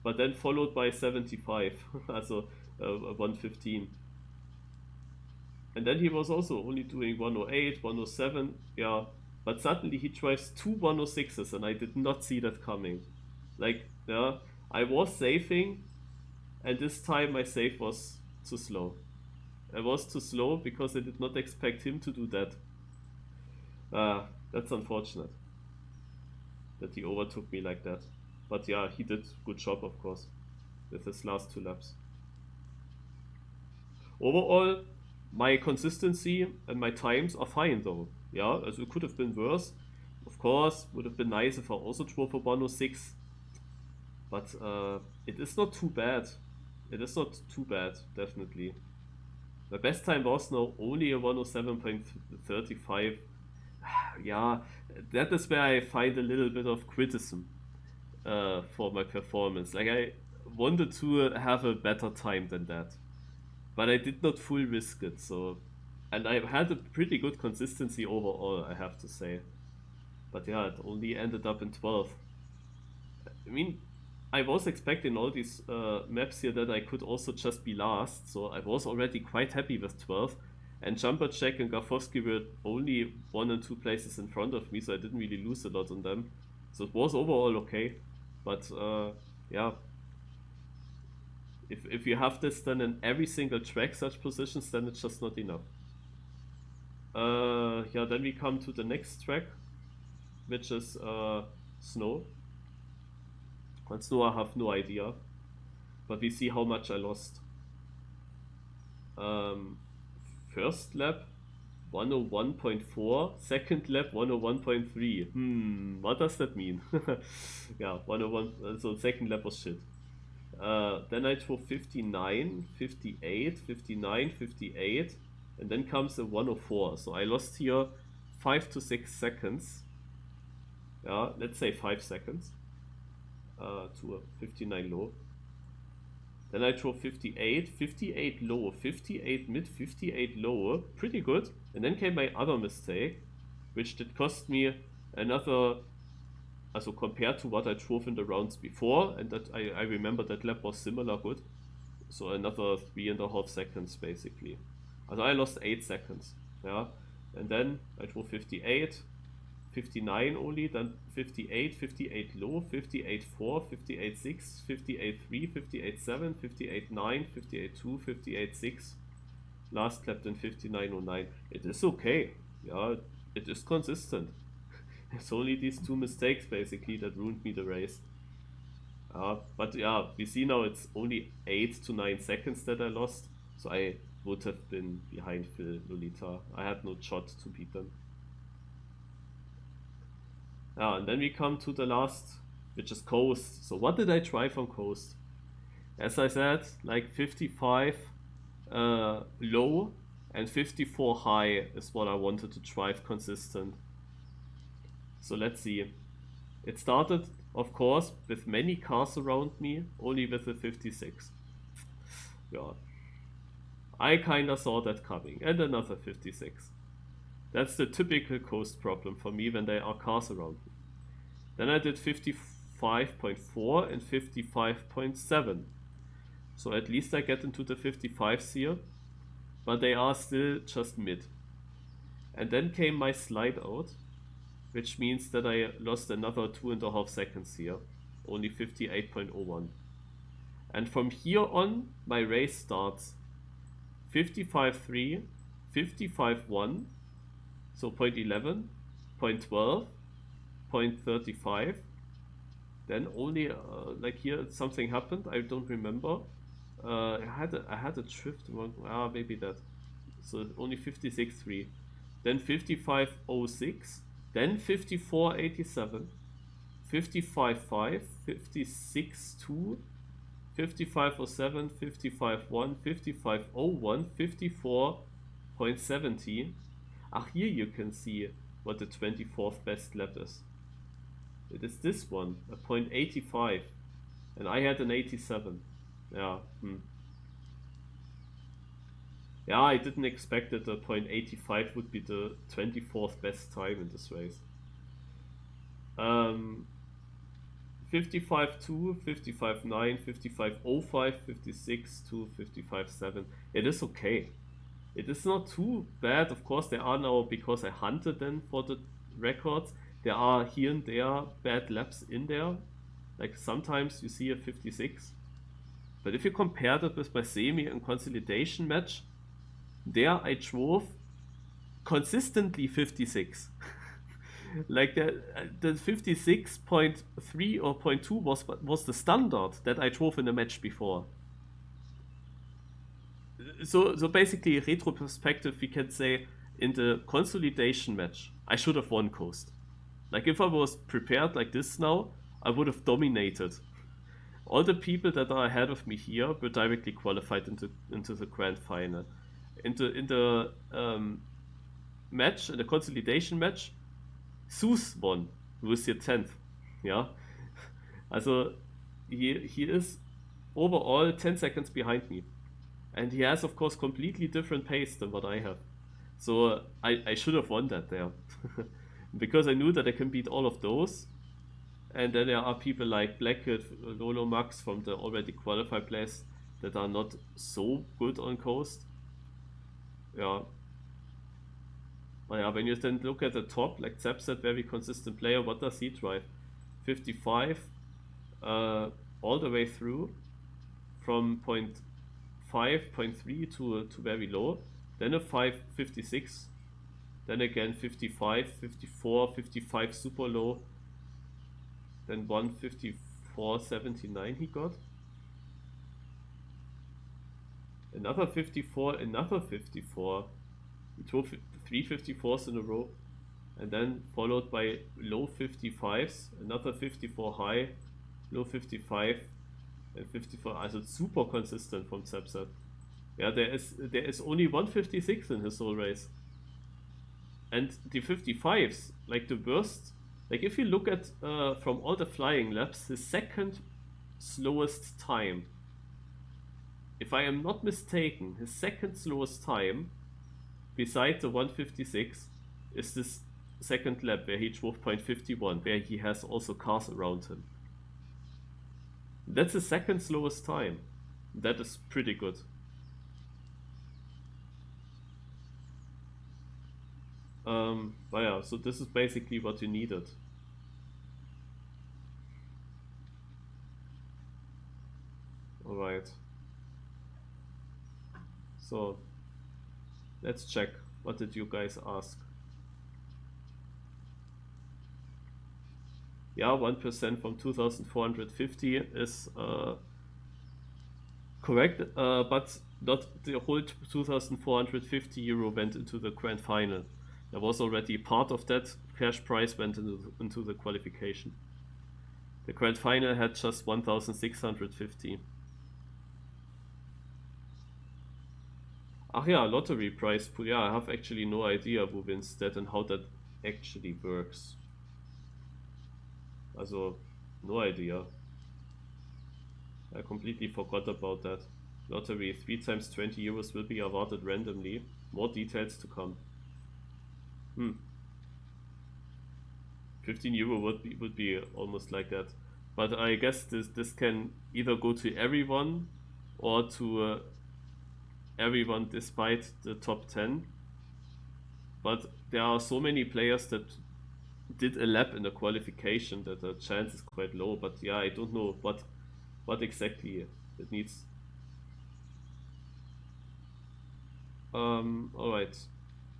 But then followed by 75, also 115. And then he was also only doing 108, 107, yeah. But suddenly he drives 2 106s and I did not see that coming. Like, yeah, I was saving, and this time my save was too slow. I was too slow because I did not expect him to do that. That's unfortunate that he overtook me like that. But yeah, he did good job, of course, with his last 2 laps. Overall, my consistency and my times are fine though. Yeah, it could have been worse. Of course, would have been nice if I also drove a 106. But it is not too bad. It is not too bad, definitely. My best time was now only a 107.35. Yeah, that is where I find a little bit of criticism for my performance. Like, I wanted to have a better time than that, but I did not full risk it. So, and I had a pretty good consistency overall, I have to say. But yeah, it only ended up in 12th. I mean, I was expecting all these maps here that I could also just be last, so I was already quite happy with 12th. And Jumper Jack and Grafowski were only 1 and 2 places in front of me, so I didn't really lose a lot on them. So it was overall okay, but yeah. If you have this then in every single track, such positions, then it's just not enough. Yeah, then we come to the next track, which is Snow. On Snow I have no idea. but we see how much I lost. First lap 101.4, second lap 101.3. What does that mean? Yeah, 101, so second lap was shit. Then I drove 59, 58, 59, 58, and then comes a 104. So I lost here 5 to 6 seconds. Yeah, let's say 5 seconds to a 59 low. Then I drove 58, 58 low, 58 mid, 58 low, pretty good. And then came my other mistake, which did cost me another, also compared to what I drove in the rounds before, and that I remember that lap was similar good. So another 3.5 seconds basically. Also I lost 8 seconds, yeah. And then I drove 58, 59 only, then 58, 58 low, 58 4, 58 6, 58 3, 58 7, 58 9, 58 2, 58 6. Last lap then 59.09. It is okay, yeah, it is consistent. It's only these 2 mistakes basically that ruined me the race. But yeah, we see now it's only 8 to 9 seconds that I lost, so I would have been behind Phil, Lolita. I had no shot to beat them. And then we come to the last, which is coast. So what did I drive on coast? As I said, like 55 low and 54 high is what I wanted to drive consistent. So let's see. It started, of course, with many cars around me, only with the 56. Yeah. I kinda saw that coming, and another 56. That's the typical coast problem for me when there are cars around me. Then I did 55.4 and 55.7. So at least I get into the 55s here, but they are still just mid. And then came my slide out, which means that I lost another 2.5 seconds here, only 58.01. And from here on, my race starts 55.3, 55.1, so 0.11, 0.12, 0.35. Then only like here something happened. I don't remember. I had a drift. Maybe that. So only 56.3. Then 55.06. Then 54.87. 55.5. 56.2. 55.07. 55.1. 55.01. 54.70. Here you can see what the 24th best lap is. It is this one, a 0.85, and I had an 87. Yeah. Yeah, I didn't expect that the 0.85 would be the 24th best time in this race. 55.2, 55.9, 55.05, 56.2, 55.7. It is okay. It is not too bad. Of course, there are now, because I hunted then for the records, there are here and there bad laps in there. Like sometimes you see a 56. But if you compare that with my semi and consolidation match, there I drove consistently 56. Like the 56.3 or 0.2 was the standard that I drove in the match before. So basically, retro perspective, we can say in the consolidation match, I should have won coast. Like if I was prepared like this now, I would have dominated. All the people that are ahead of me here were directly qualified into the grand final. In the match, in the consolidation match, Sus won with the 10th. Yeah. Also he is overall 10 seconds behind me. And he has, of course, completely different pace than what I have. So I should have won that there. Because I knew that I can beat all of those. And then there are people like Blackhead, Lolo, Max from the already qualified place that are not so good on coast. Yeah. But yeah, when you then look at the top, like Zep said, very consistent player, what does he drive? 55 all the way through from 0.5, 0.3 to very low. Then a 5.56. Then again 55, 54, 55 super low. Then 154.79 he got. Another 54, another 54. He drove 3 54s in a row, and then followed by low 55s, another 54 high, low 55, and 54. Also super consistent from Zepset. Yeah, there is only 156 in his whole race. And the 55s, like the worst, like if you look at from all the flying laps, his second slowest time, if I am not mistaken, his second slowest time, beside the 156, is this second lap where he drove 0.51, where he has also cars around him. That's the second slowest time. That is pretty good. But yeah, so this is basically what you needed. Alright. So, let's check. What did you guys ask? Yeah, 1% from 2,450 is correct, but not the whole 2,450 euro went into the grand final. There was already part of that cash prize went into the qualification. The grand final had just 1,650. Ach yeah, lottery prize pool. Yeah, I have actually no idea who wins that and how that actually works. Also, no idea. I completely forgot about that. Lottery, 3 times 20 euros will be awarded randomly. More details to come. 15 euro would be almost like that. But I guess this can either go to everyone or to everyone despite the top 10. But there are so many players that did a lap in the qualification that the chance is quite low. But yeah, I don't know what exactly it needs. Alright.